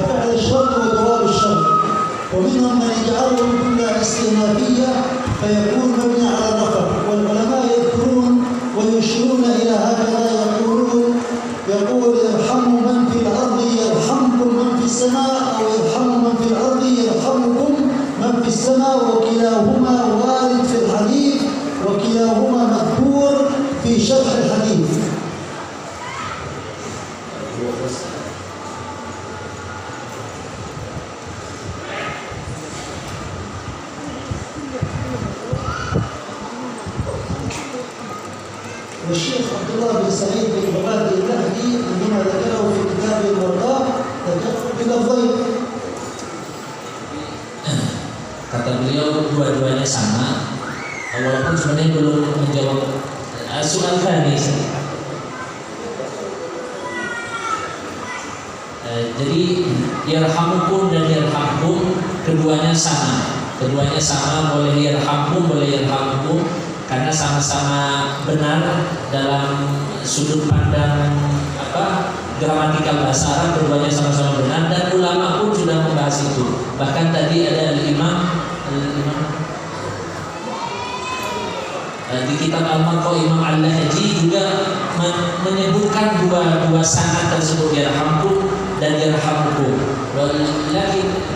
S1: فعل الشر ودوام الشر. ومنهم من يجعله جملة استئنافية فيكون مبني على الرفع. والعلماء يذكرون ويشيرون إلى هكذا يقول ارحموا من في الأرض يرحمكم من في السماء، أو ارحموا من في الأرض يرحمكم من في السماء، وكلاهما وارد في الحديث وكلاهما مذكور في شرح الحديث. والشيخ عبد الله بن سعيد بن عباد اللهدي عندما ذكره في كتاب المرضى ذكره بلفظين.
S2: Kata beliau dua-duanya sama, walaupun sebenarnya belum menjawab soal tadi. Jadi yarhamukum dan yarhamkum keduanya sama, boleh yarhamkum boleh yarhamkum, karena sama-sama benar dalam sudut pandang gramatikal bahasa Arab, keduanya sama-sama benar, dan ulama pun sudah membahas itu. Bahkan tadi ada Imam di kitab Al-Maqqa, Imam Al-Lahaji juga menyebutkan dua sanad tersebut, yarhamkum dan yarhamukum. Walakin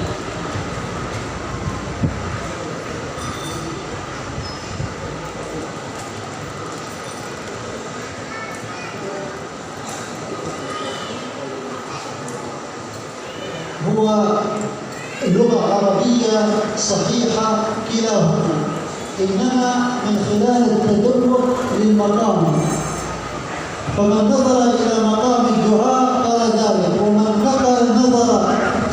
S1: هو لغة عربية صحيحة كلاهما، إنما من خلال التدرج للمقام. فمن نظر إلى مقام الدعاء قال ذلك، ومن نظر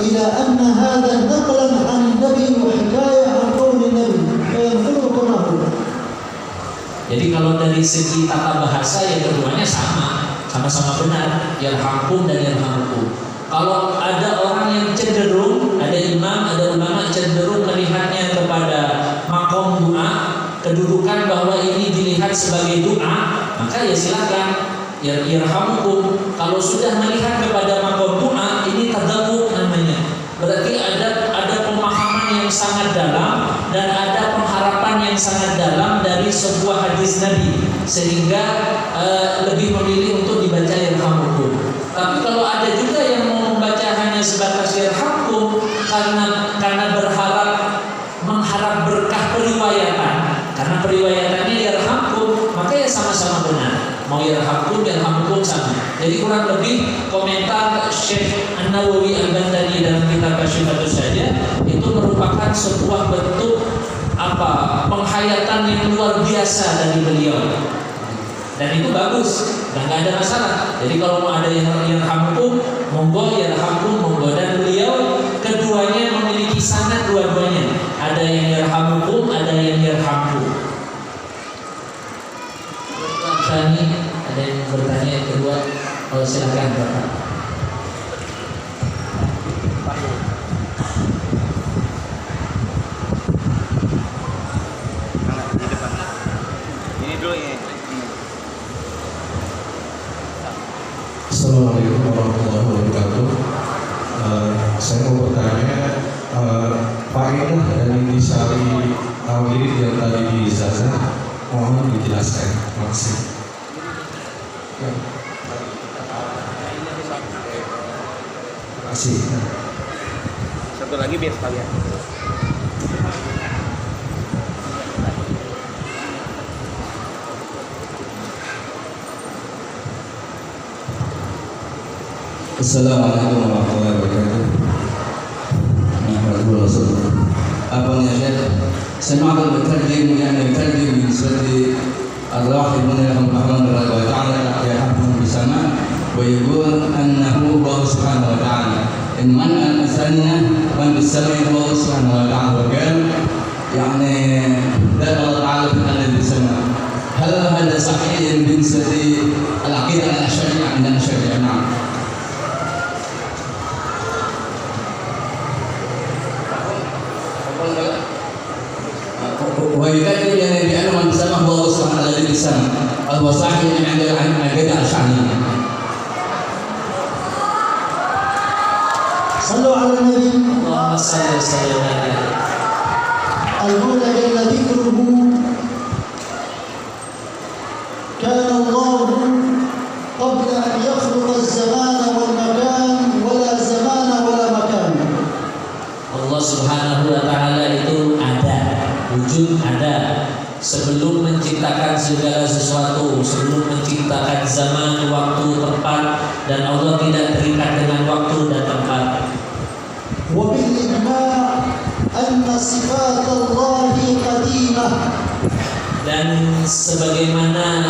S1: إلى أن هذا نقلا عن النبي وحكاية عن قول النبي فينقله كما هو.
S2: Jadi kalau dari segi tata bahasa ya keduanya sama-sama benar, yarhamkum dan yarhamukum. Kalau ada orang yang cenderung, ada imam, ada ulama cenderung melihatnya kepada makom doa, kedudukan bahwa ini dilihat sebagai doa, maka ya silakan yarhamukum. Kalau sudah melihat kepada makom doa, ini tadabbur namanya. Berarti ada pemahaman yang sangat dalam dan ada pengharapan yang sangat dalam dari sebuah hadis Nabi, sehingga lebih memilih untuk dibaca yarhamukum. Tapi kalau ada juga yang mau membaca hanya sebatas yarhamkum karena mengharap berkah periwayatan, karena periwayatannya yarhamkum, maka ya sama-sama benar. Mau yarhamkum yarhamkum sama. Jadi kurang lebih komentar Syekh An-Nawawi Al-Bandari dalam kitab Syifatus saja itu merupakan sebuah bentuk penghayatan yang luar biasa dari beliau. Dan itu bagus, dan nggak ada masalah. Jadi kalau mau ada yang yarhamkum, monggo yarhamkum, monggo. Dan beliau keduanya memiliki sanad dua-duanya. Ada yang yarhamukum, ada yang yarhamkum. Ada yang bertanya yang kedua, silakan Bapak.
S5: Ini dulu ya.
S6: Assalamualaikum warahmatullahi wabarakatuh. Saya mau bertanya faedah dari intisari al-wirid yang tadi di Zaza, mohon dijelaskan. Terima kasih. Terima kasih.
S5: Satu lagi biar sekalian.
S3: Assalamualaikum warahmatullahi wabarakatuh. Abang ya Syekh, سمعت المترجم يترجم من سورة الراحمون يرحمهم الرحمن وتعالى يرحمهم بالسماء ويقول أنه الله سبحانه وتعالى إن من الثانية من بالسماء الله سبحانه وتعالى وقال يعني ذات الله تعالى في الذي بالسماء. هل هذا صحيح بالنسبة العقيدة الأشعرية عندنا الأشعرية؟ نعم. ويكذب يعني بأنه من سماه الله سبحانه الذي بالسماء. الوصاحي اللي عند الجدع الشعبي.
S1: صلوا على النبي.
S2: اللهم صل وسلم عليه.
S1: المولى جل ذكره كان الله قبل أن يخلق الزمان والمكان ولا زمان ولا مكان.
S2: Allah Subhanahu wa taala itu ada, wujud ada sebelum menciptakan segala sesuatu, sebelum menciptakan zaman, waktu, tempat, dan Allah tidak terikat dengan waktu dan tempat.
S1: وبالإجماع أن صفات الله قديمة.
S2: Dan sebagaimana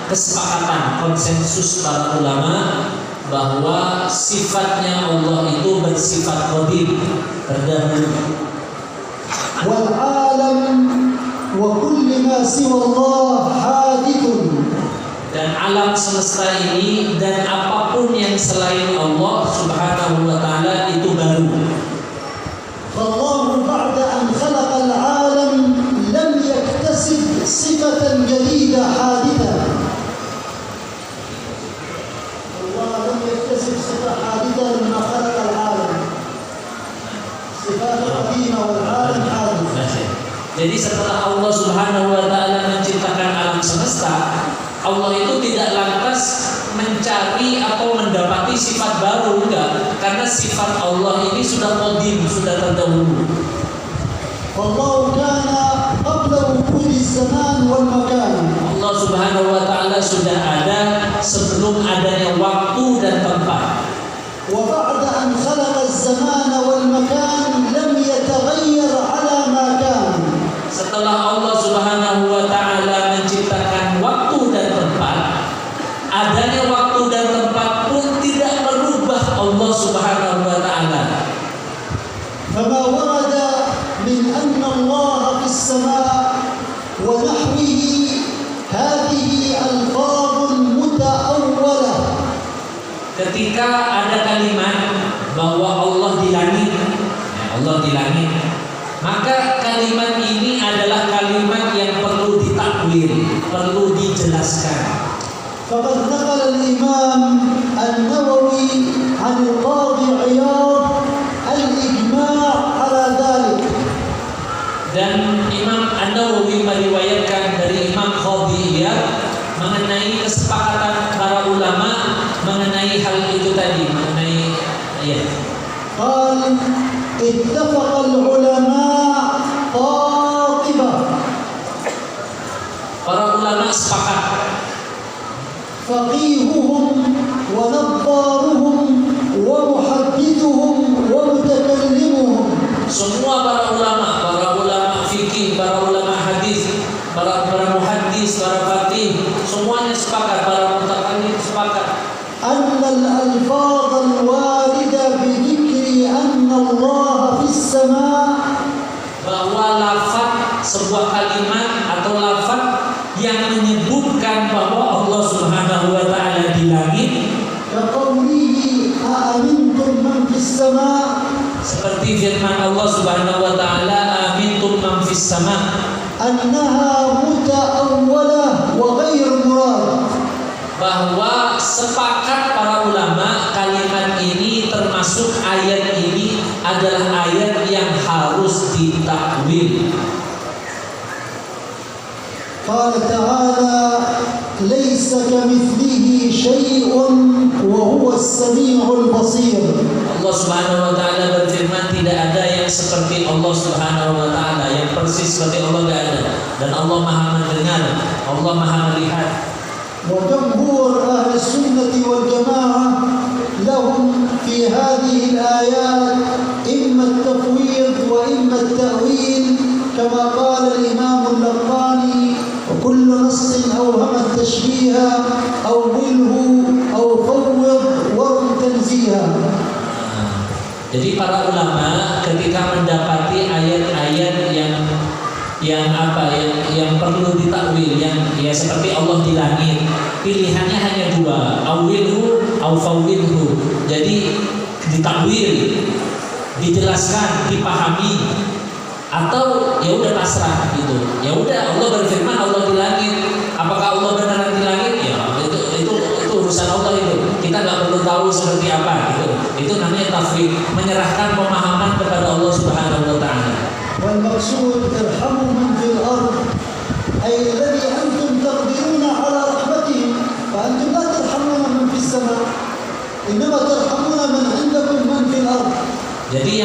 S2: kesepakatan konsensus para ulama bahwa sifatnya Allah itu bersifat qadim, terdahulu.
S1: والعالم وكل ما سوى الله حادث.
S2: Dan alam semesta ini dan apapun yang selain Allah Subhanahu wa taala itu baru.
S1: فالله بعد أن خلق العالم لم يكتسب صفة جديدة حادثة. الله لم يكتسب صفة حادثة لما خلق العالم. صفات قديمة والعالم حادث.
S2: Jadi setelah Allah Subhanahu wa taala menciptakan alam semesta, Allah itu tidak lantas mencari atau mendapati sifat baru, enggak, karena sifat Allah ini sudah qadim, sudah terdahulu.
S1: والله كان قبل وجود الزمان والمكان.
S2: Allah Subhanahu wa taala sudah ada sebelum adanya waktu dan tempat.
S1: وبعد أن خلق الزمان والمكان لم يتغير على ما كان.
S2: Setelah Allah Subhanahu wa taala menciptakan waktu dan tempat, adanya waktu dan tempat pun tidak merubah Allah Subhanahu wa taala.
S1: فما ورد من أن الله في السماء ونحوه هذه ألفاظ متأولة.
S2: Ketika ada kalimat bahwa Allah di langit, Allah di langit, maka kalimat ini adalah kalimat yang perlu ditakwil, perlu dijelaskan.
S1: فقد نقل الإمام النووي عن القاضي عياض الإجماع على ذلك.
S2: Dan Imam An-Nawawi meriwayatkan dari Imam Qadhi Iyad mengenai kesepakatan para ulama mengenai hal itu tadi, mengenai
S1: قال اتفق العلماء قاطبة.
S2: para ulama sepakat,
S1: فقيههم ونظارهم ومحدثهم ومتكلمهم.
S2: semua para ulama fikih, para ulama hadis, para muhaddis, para faqih, semuanya sepakat, para mutakallim sepakat
S1: أن الألفاظ الواردة بذكر أن الله في السماء
S2: bahwa lafaz sebuah kalimat atau lafaz yang menyebutkan bahwa Allah Subhanahu wa taala di langit,
S1: كقوله أأمنتم من في السماء
S2: seperti firman Allah Subhanahu wa taala, amintum man fis sama,
S1: أنها متأولة وغير مراد.
S2: bahwa sepakat para ulama kalimat ini termasuk ayat ini adalah ayat yang harus ditakwil.
S1: قال تعالى ليس كمثله شيء وهو السميع البصير.
S2: Allah Subhanahu wa taala berfirman, tidak ada yang seperti Allah Subhanahu wa taala, yang persis seperti Allah tidak ada, dan Allah Maha mendengar, Allah Maha melihat.
S1: وجمهور أهل السنة والجماعة لهم في هذه الآيات إما التفويض وإما التأويل كما قال الإمام اللقاني وكل نص أوهم التشبيه أوله أو فوض ورم تنزيها.
S2: Jadi para ulama ketika mendapati ayat-ayat yang perlu ditakwil, yang ya seperti Allah di langit, pilihannya hanya dua, awilhu au fawwidhu. Jadi ditakwil, dijelaskan, dipahami, atau ya udah pasrah gitu. Ya udah, Allah berfirman Allah di langit. Apakah Allah beneran di langit? Jadi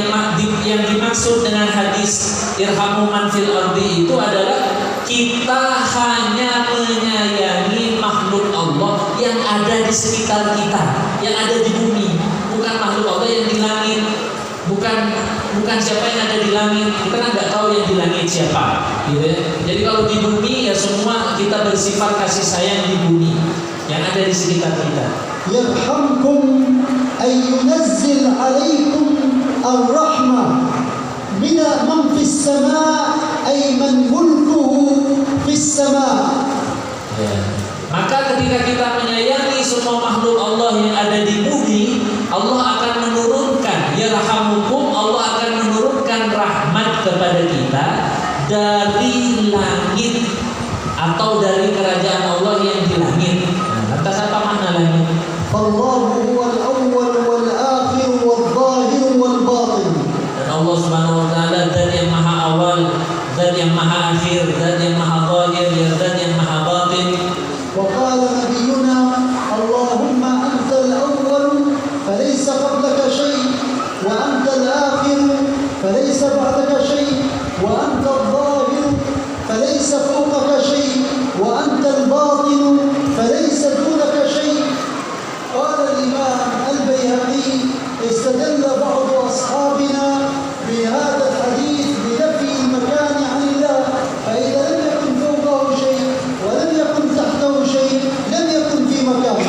S2: yang dimaksud dengan hadis irhamu man fil ardi itu adalah kita hanya menyayangi makhluk Allah yang ada di sekitar kita, yang ada di bumi, bukan makhluk Allah yang di langit, bukan siapa yang ada di langit. Kita kan nggak tahu yang di langit siapa, gitu ya. Jadi kalau di bumi ya semua kita bersifat kasih sayang di bumi yang ada di sekitar kita.
S1: Yarhamkum ay yunazzil alaikum ar-rahmah min man fis sama' ay man mulkuhu fis sama'.
S2: Ya. Maka ketika kita menyayangi semua makhluk Allah yang ada di bumi, Allah akan menurunkan yarhamukum, Allah akan menurunkan rahmat kepada kita dari langit atau dari kerajaan Allah yang di langit. Nah, lantas apa makna langit?
S1: Allahu huwal awwal wal akhir wal zahir wal batin.
S2: Dan Allah Subhanahu wa taala zat yang maha awal, zat yang maha akhir, zat yang maha zahir, zat yang maha batin.
S1: Wa qala nabiyyuna Allahumma antal awwal falaysa qablaka shay wa antal akhir falaysa ba'daka shay wa antal zahir falaysa fawqaka shay wa antal batin falaysa dunaka shay. قال الإمام البيهقي استدل بعض أصحابنا بهذا الحديث بنفي المكان عن الله، فإذا لم يكن فوقه شيء ولم يكن تحته شيء لم يكن في مكانه.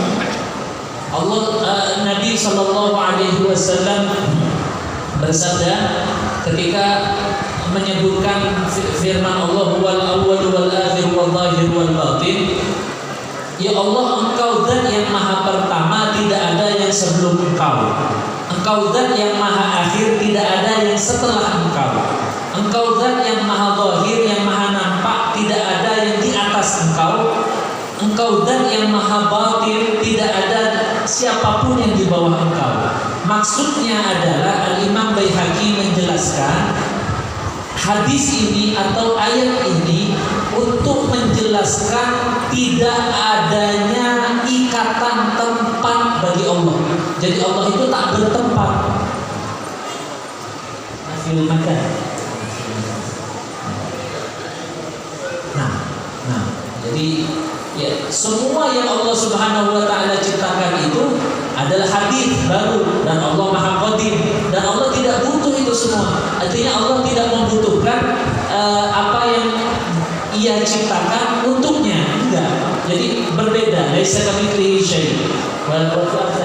S2: Nabi Shallallahu Alaihi Wasallam bersabda ketika menyebutkan firman Allah wal awwal wal akhir wal zahir wal batin. Ya Allah, Engkau zat yang maha pertama, tidak ada yang sebelum Engkau. Engkau zat yang maha akhir, tidak ada yang setelah Engkau. Engkau zat yang maha zahir, yang maha nampak, tidak ada yang di atas Engkau. Engkau zat yang maha batin, tidak ada siapapun yang di bawah Engkau. Maksudnya adalah Al-Imam Baihaqi menjelaskan hadis ini atau ayat ini untuk menjelaskan tidak adanya ikatan tempat bagi Allah. Jadi Allah itu tak bertempat. Nafil makan. Nah, jadi ya semua yang Allah Subhanahu wa taala ciptakan itu adalah hadis baru dan Allah Maha Qadir dan Allah tidak butuh itu semua. Artinya Allah tidak membutuhkan apa yang Ia ciptakan untuknya, enggak. Jadi berbeda. Laisa kamitslihi syai'. Wal qur'an.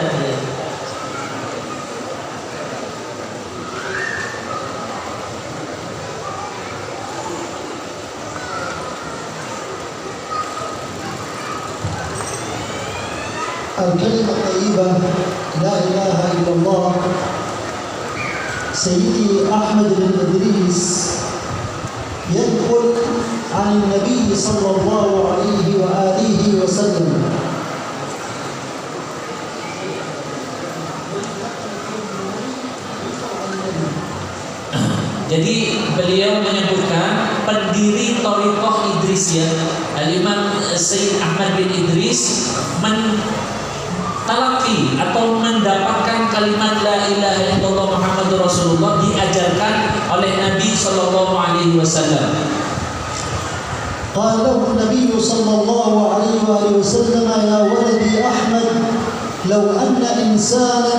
S1: الكلمة الطيبة لا إله إلا الله. سيدي أحمد بن إدريس ينقل عن النبي صلى الله عليه وآله وسلم
S2: Jadi beliau menyebutkan pendiri Thariqah Idrisiyah Al-Imam Sayyid Ahmad bin Idris mentalaki atau mendapatkan kalimat La ilaha illallah Muhammadur Rasulullah diajarkan oleh Nabi Sallallahu Alaihi Wasallam.
S1: قال له النبي صلى الله عليه وآله وسلم يا ولدي أحمد لو أن إنسانا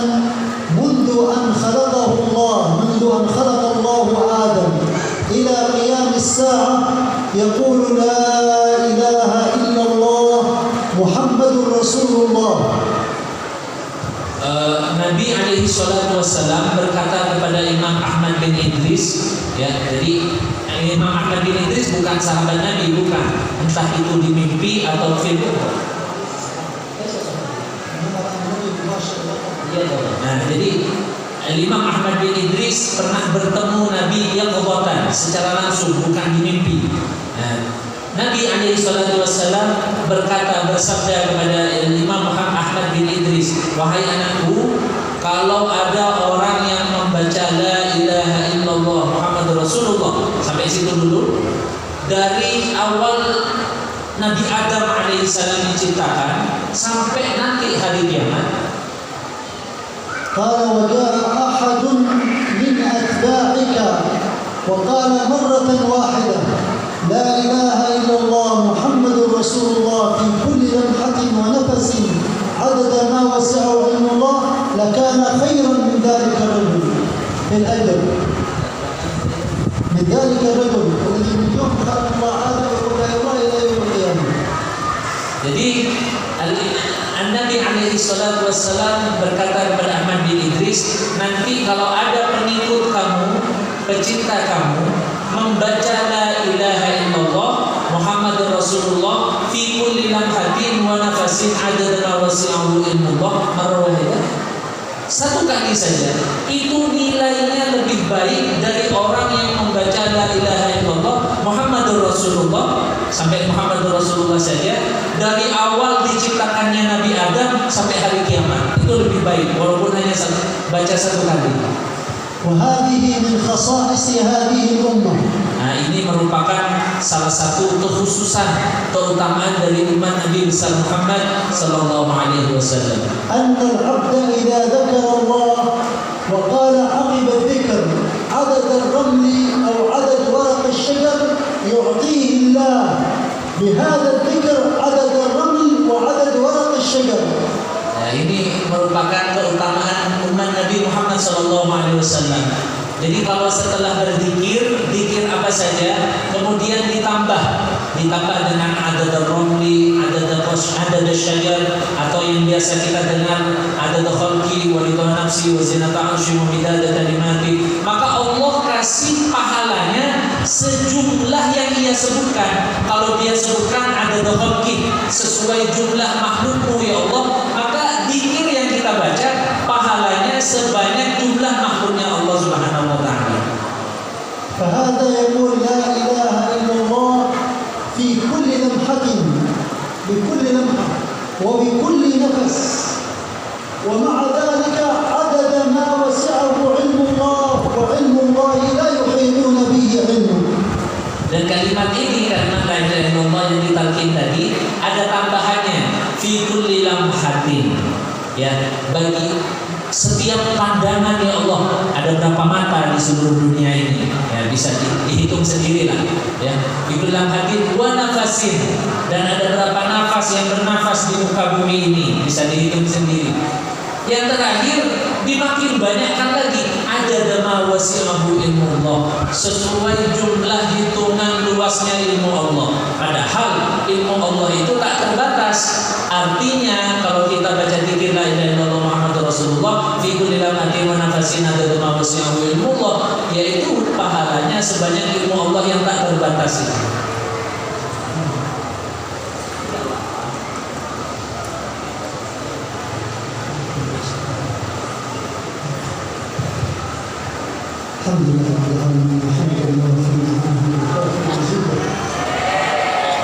S1: منذ أن خلق الله آدم إلى قيام الساعة يقول لا إله إلا الله محمد رسول الله.
S2: Nabi alaihi salatu wassalam berkata kepada Imam Ahmad bin Idris, ya, jadi Imam Ahmad bin Idris bukan sahabat Nabi, bukan, entah itu di mimpi atau film. Nah, jadi Imam Ahmad bin Idris pernah bertemu Nabi yaqdatan secara langsung, bukan di mimpi. Nah, Nabi alaihi salatu wassalam bersabda kepada Imam Ahmad bin Idris, wahai anakku, kalau ada orang yang membaca La ilaha illallah Muhammadur Rasulullah, sampai situ dulu, dari awal Nabi Adam alaihissalam diciptakan sampai nanti hari kiamat.
S1: قال وجاء أحد من باعك وقال مرة واحدة لا إله إلا الله محمد رسول الله في كل لمحة ونفس عدد ما وسعه علم الله لكان خيرا من ذلك الرجل بالأجر، من ذلك الرجل الذي من يوم خلق الله آدم وقال الله إلى يوم القيامة.
S2: Jadi Nabi alaihi salatu wassalam berkata kepada Ahmad bin Idris, nanti kalau ada pengikut kamu, pecinta kamu, membaca la ilaha illallah Muhammadur Rasulullah fi kulli lamhatin wa nafasin adada ma wasi'ahu ilmullah marrah wahidah, satu kali saja, itu nilainya lebih baik dari orang yang membaca la ilaha illallah Muhammadur Rasulullah sampai Muhammadur Rasulullah saja dari awal diciptakannya Nabi Adam sampai hari kiamat, itu lebih baik walaupun hanya baca satu kali.
S1: وهذه من خصائص هذه الأمة.
S2: Nah, ini merupakan salah satu kekhususan, keutamaan dari umat Nabi besar Muhammad sallallahu alaihi wasallam.
S1: أن العبد إذا ذكر الله وقال عقب الذكر عدد الرمل أو عدد ورق الشجر يعطيه الله بهذا الذكر عدد الرمل وعدد ورق الشجر.
S2: Nah, ini merupakan keutamaan umat Nabi Muhammad SAW. Jadi kalau setelah berzikir, zikir apa saja, kemudian ditambah dengan adad ar-ramli, adad asy-syajar, atau yang biasa kita dengar adad khalqi wa ridha nafsi wa zinata 'arsy wa midada kalimati, maka Allah kasih pahalanya sejumlah yang ia sebutkan. Kalau dia sebutkan adad khalqi sesuai jumlah makhlukmu ya Allah, maka zikir yang kita baca pahalanya sebanyak jumlah makhluknya Allah Subhanahu wa taala.
S1: فهذا يقول لا إله إلا الله في كل لمحة بكل لمحة وبكل نفس، ومع ذلك عدد ما وسعه علم الله وعلم الله لا يحيطون به علمه.
S2: Dan kalimat ini karena la ilaha illallah yang ditalkin tadi ada tambahannya fi kulli lamhatin, ya, bagi setiap pandangan ya Allah. Ada berapa mata di seluruh dunia ini, ya bisa dihitung sendirilah, ya. Fi kulli lamhatin wa nafasin, dan ada berapa nafas yang bernafas di muka bumi ini bisa dihitung sendiri. Yang terakhir dimakin banyakkan lagi ada ma wasi'ahu ilmullah, sesuai jumlah hitungan luasnya ilmu Allah. Padahal ilmu Allah itu tak terbatas. Artinya kalau kita baca zikir la ilaha illallah Muhammadur Rasulullah fi kulli lamhatin wa nafasin ada ma wasi'ahu ilmullah, yaitu pahalanya sebanyak ilmu Allah yang tak terbatas itu.
S1: الحمد لله رب العالمين، الحمد لله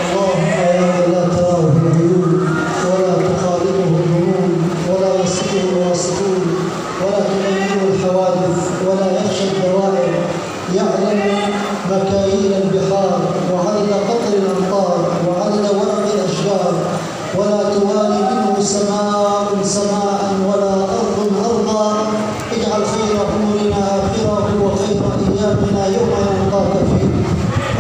S1: اللهم يا لا تراه العيون ولا تخالطه الظنون ولا يصفه الواصفون ولا تبينه الحوادث ولا يخشى الدوائر، يعلم مكاييل البحار وعدد قطر الامطار وعدد ورق الاشجار، ولا توالي منه سماء سماء ولا ارض ارضا. اجعل خير امورنا اخره وخير ايامنا يوم نلقاك فيه.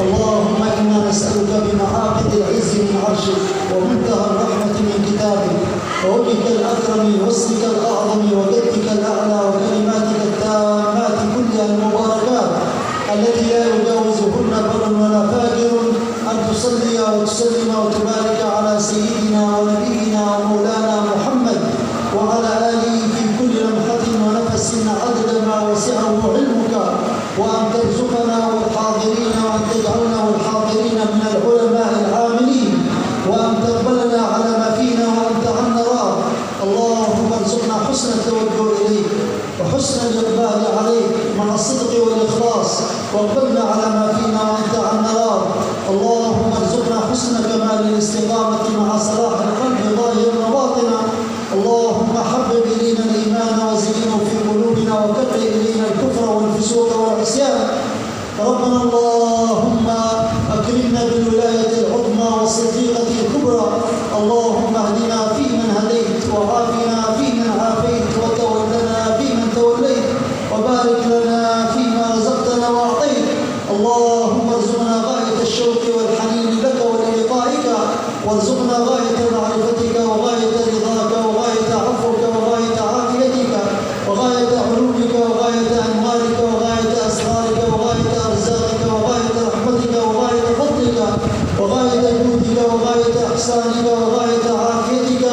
S1: اللهم انا نسالك بمعاقد العز من عرشك ومنتهى الرحمه من كتابك ووجهك الاكرم واسمك الاعظم وجدك الاعلى وكلماتك التامات كلها المباركات التي لا يجاوزهن بر ولا فاجر، ان تصلي وتسلم وتبارك على سيدنا ونبينا ومولانا محمد وعلى اله في كل لمحه ونفس عدد ما وسعه علمك، وان ترزقنا والحاضرين وان تجعلنا والحاضرين من العلماء العاملين، وان تقبلنا على ما فينا وانت عنا راض. اللهم ارزقنا حسن التوجه اليك وحسن الاقبال عليك مع الصدق والاخلاص، واقبلنا على ما فينا وانت عنا راض. اللهم ارزقنا حسن كمال الاستقامه مع صلاح القلب وارزقنا غاية معرفتك وغاية رضاك وغاية عفوك وغاية عافيتك وغاية علومك وغاية أنوارك وغاية أسرارك وغاية أرزاقك وغاية رحمتك وغاية فضلك وغاية جودك وغاية إحسانك وغاية عافيتك،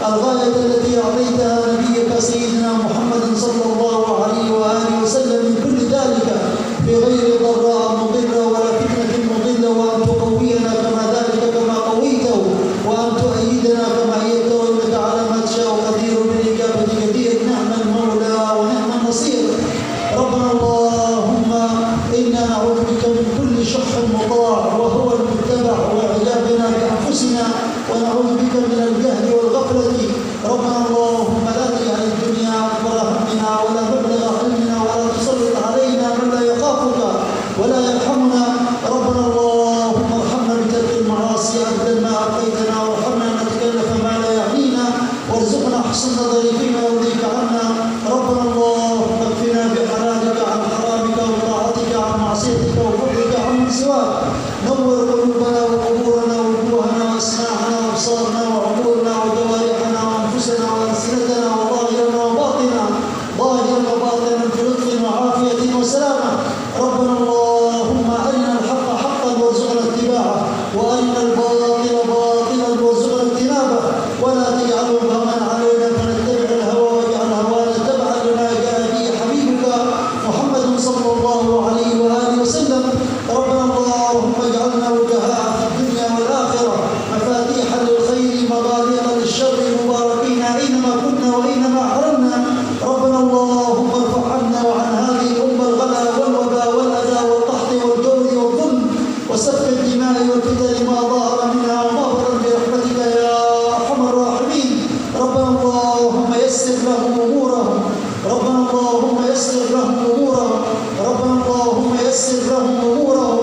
S1: الغاية التي أعطيتها نبيك سيدنا محمد صلى الله عليه وآله وسلم من كل ذلك في غير ضراء مضرة ولا فتنة مضلة، وأن تقوينا كما ذلك كما قويته، وأن تؤيدنا كما أيدته، إنك على ما تشاء قدير بالإجابة جدير. نعم المولى ونعم النصير. ربنا اللهم إنا نعوذ بك من كل شح مطاع وهو المتبع وإعجابنا بأنفسنا، ونعوذ بك من الجهل والغفلة. ربنا اللهم لا تجعل الدنيا أكبر همنا ولا مبلغ علمنا ولا تسلط علينا من لا يخافك ولا يرحمنا. ربنا اللهم ارحمنا بترك المعاصي أبدا ما أبقيتنا، وارحمنا أن نتكلف ما لا يعنينا، وارزقنا حسن نظر فيما يرضيك عنا. ربنا اللهم اكفنا بحلالك عن حرامك وطاعتك عن معصيتك وفضلك عن من سواك. نور قلوبنا وقبورنا ووجوهنا واسماعنا وابصارنا وعقولنا وجوارحنا وانفسنا والسنتنا وظاهرنا وباطنا، ظاهرا وباطنا في لطف وعافيه وسلامه. ربنا اللهم ارنا الحق حقا وارزقنا اتباعه، وارنا الباطل باطلا وارزقنا اجتنابه، ولا تجعله هما علينا فنتبع الهوى، واجعل هوانا تبعا لما جاء به حبيبك محمد صلى الله عليه واله وسلم. ربنا اللهم اجعلنا وجهاء في الدنيا والاخره، مفاتيحا للخير مغاليق للشر، مباركين اينما كنا واينما حرمنا. ربنا اللهم ارفع عنا وعن هذه الامه الغلا والوباء والاذى والقحط والجور والظلم وسفك الدماء والفتن ما ظهر منها وما بطن برحمتك يا ارحم الراحمين. ربنا اللهم يسر لهم امورهم، ربنا اللهم يسر لهم امورهم، ربنا اللهم يسر لهم امورهم،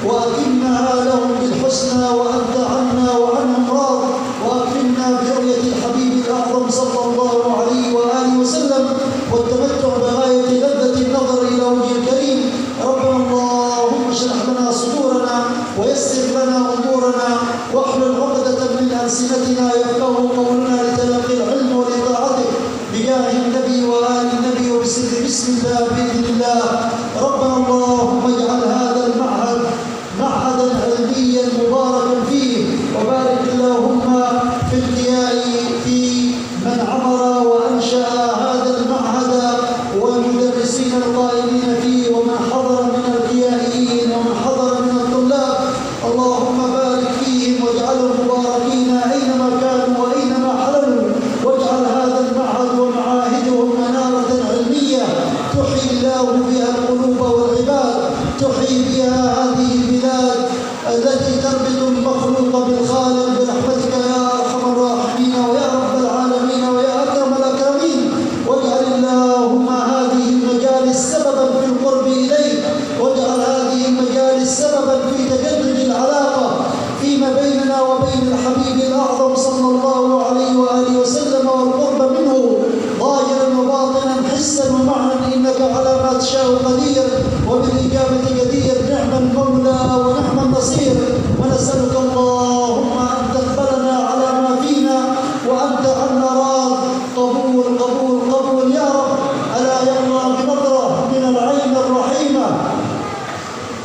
S1: وأتمها لهم بالحسنى، وأنت عنا وعنهم راض، وأكرمنا برؤية الحبيب الأعظم صلى الله عليه وآله وسلم، والتمتع بغاية لذة النظر إلى وجه الكريم. ربنا اللهم اشرح لنا صدورنا ويسر لنا أمورنا، واحلل عقدة من ألسنتنا يفقه قولنا لتلقي العلم ولطاعته، بجاه النبي وآل النبي وبسر بسم الله بإذن الله. ربنا اللهم اجعل هذا المعهد معهدا علميا مباركا فيه، وبارك اللهم في القياء في من عمر وأنشأ هذا المعهد والمدرسين القائمين فيه، ومن حضر من القيائيين ومن حضر من الطلاب. اللهم بارك فيهم واجعلهم مباركين أينما كانوا وأينما حللوا، واجعل هذا المعهد ومعاهدهم منارة علمية تحيي الله بها القلوب والعباد، تحيي بها هذه البلاد التي تربط المخلوق بالخالق برحمتك يا ارحم الراحمين ويا رب العالمين ويا اكرم الاكرمين. واجعل اللهم هذه المجالس سببا في القرب اليك، واجعل هذه المجالس سببا في تجدد العلاقه فيما بيننا وبين الحبيب الاعظم صلى الله عليه واله وسلم، والقرب منه ظاهرا وباطنا حسا ومعنى، انك على ما تشاء قدير وبالاجابه جدير. نعم المولى ونعم النصير. ونسالك اللهم ان تقبلنا على ما فينا وانت عنا راض. قبول قبول قبول يا رب. الا يرضى بنظره من العين الرحيمه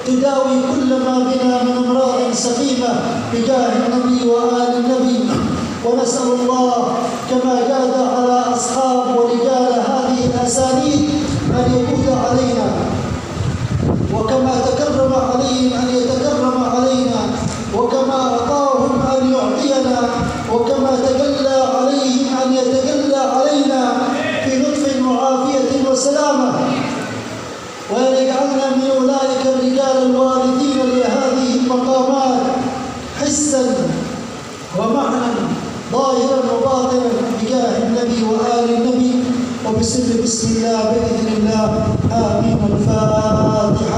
S1: تداوي كل ما بنا من امراض سقيمه، بجاه النبي وآل النبي. ونسأل الله كما جاد على أصحاب ورجال هذه الأسانيد أن يجود علينا، وكما تكرم عليهم أن يتكرم علينا، وكما أعطاهم أن يعطينا، وكما تجلى عليهم أن يتجلى علينا في لطف وعافية وسلامة، وأن يجعلنا من أولئك الرجال الوارثين لهذه المقامات حسا ومعنى ظاهرا وباطنا، بجاه النبي وآل النبي وبسر بسم الله بإذن الله. آمين. الفاتحة.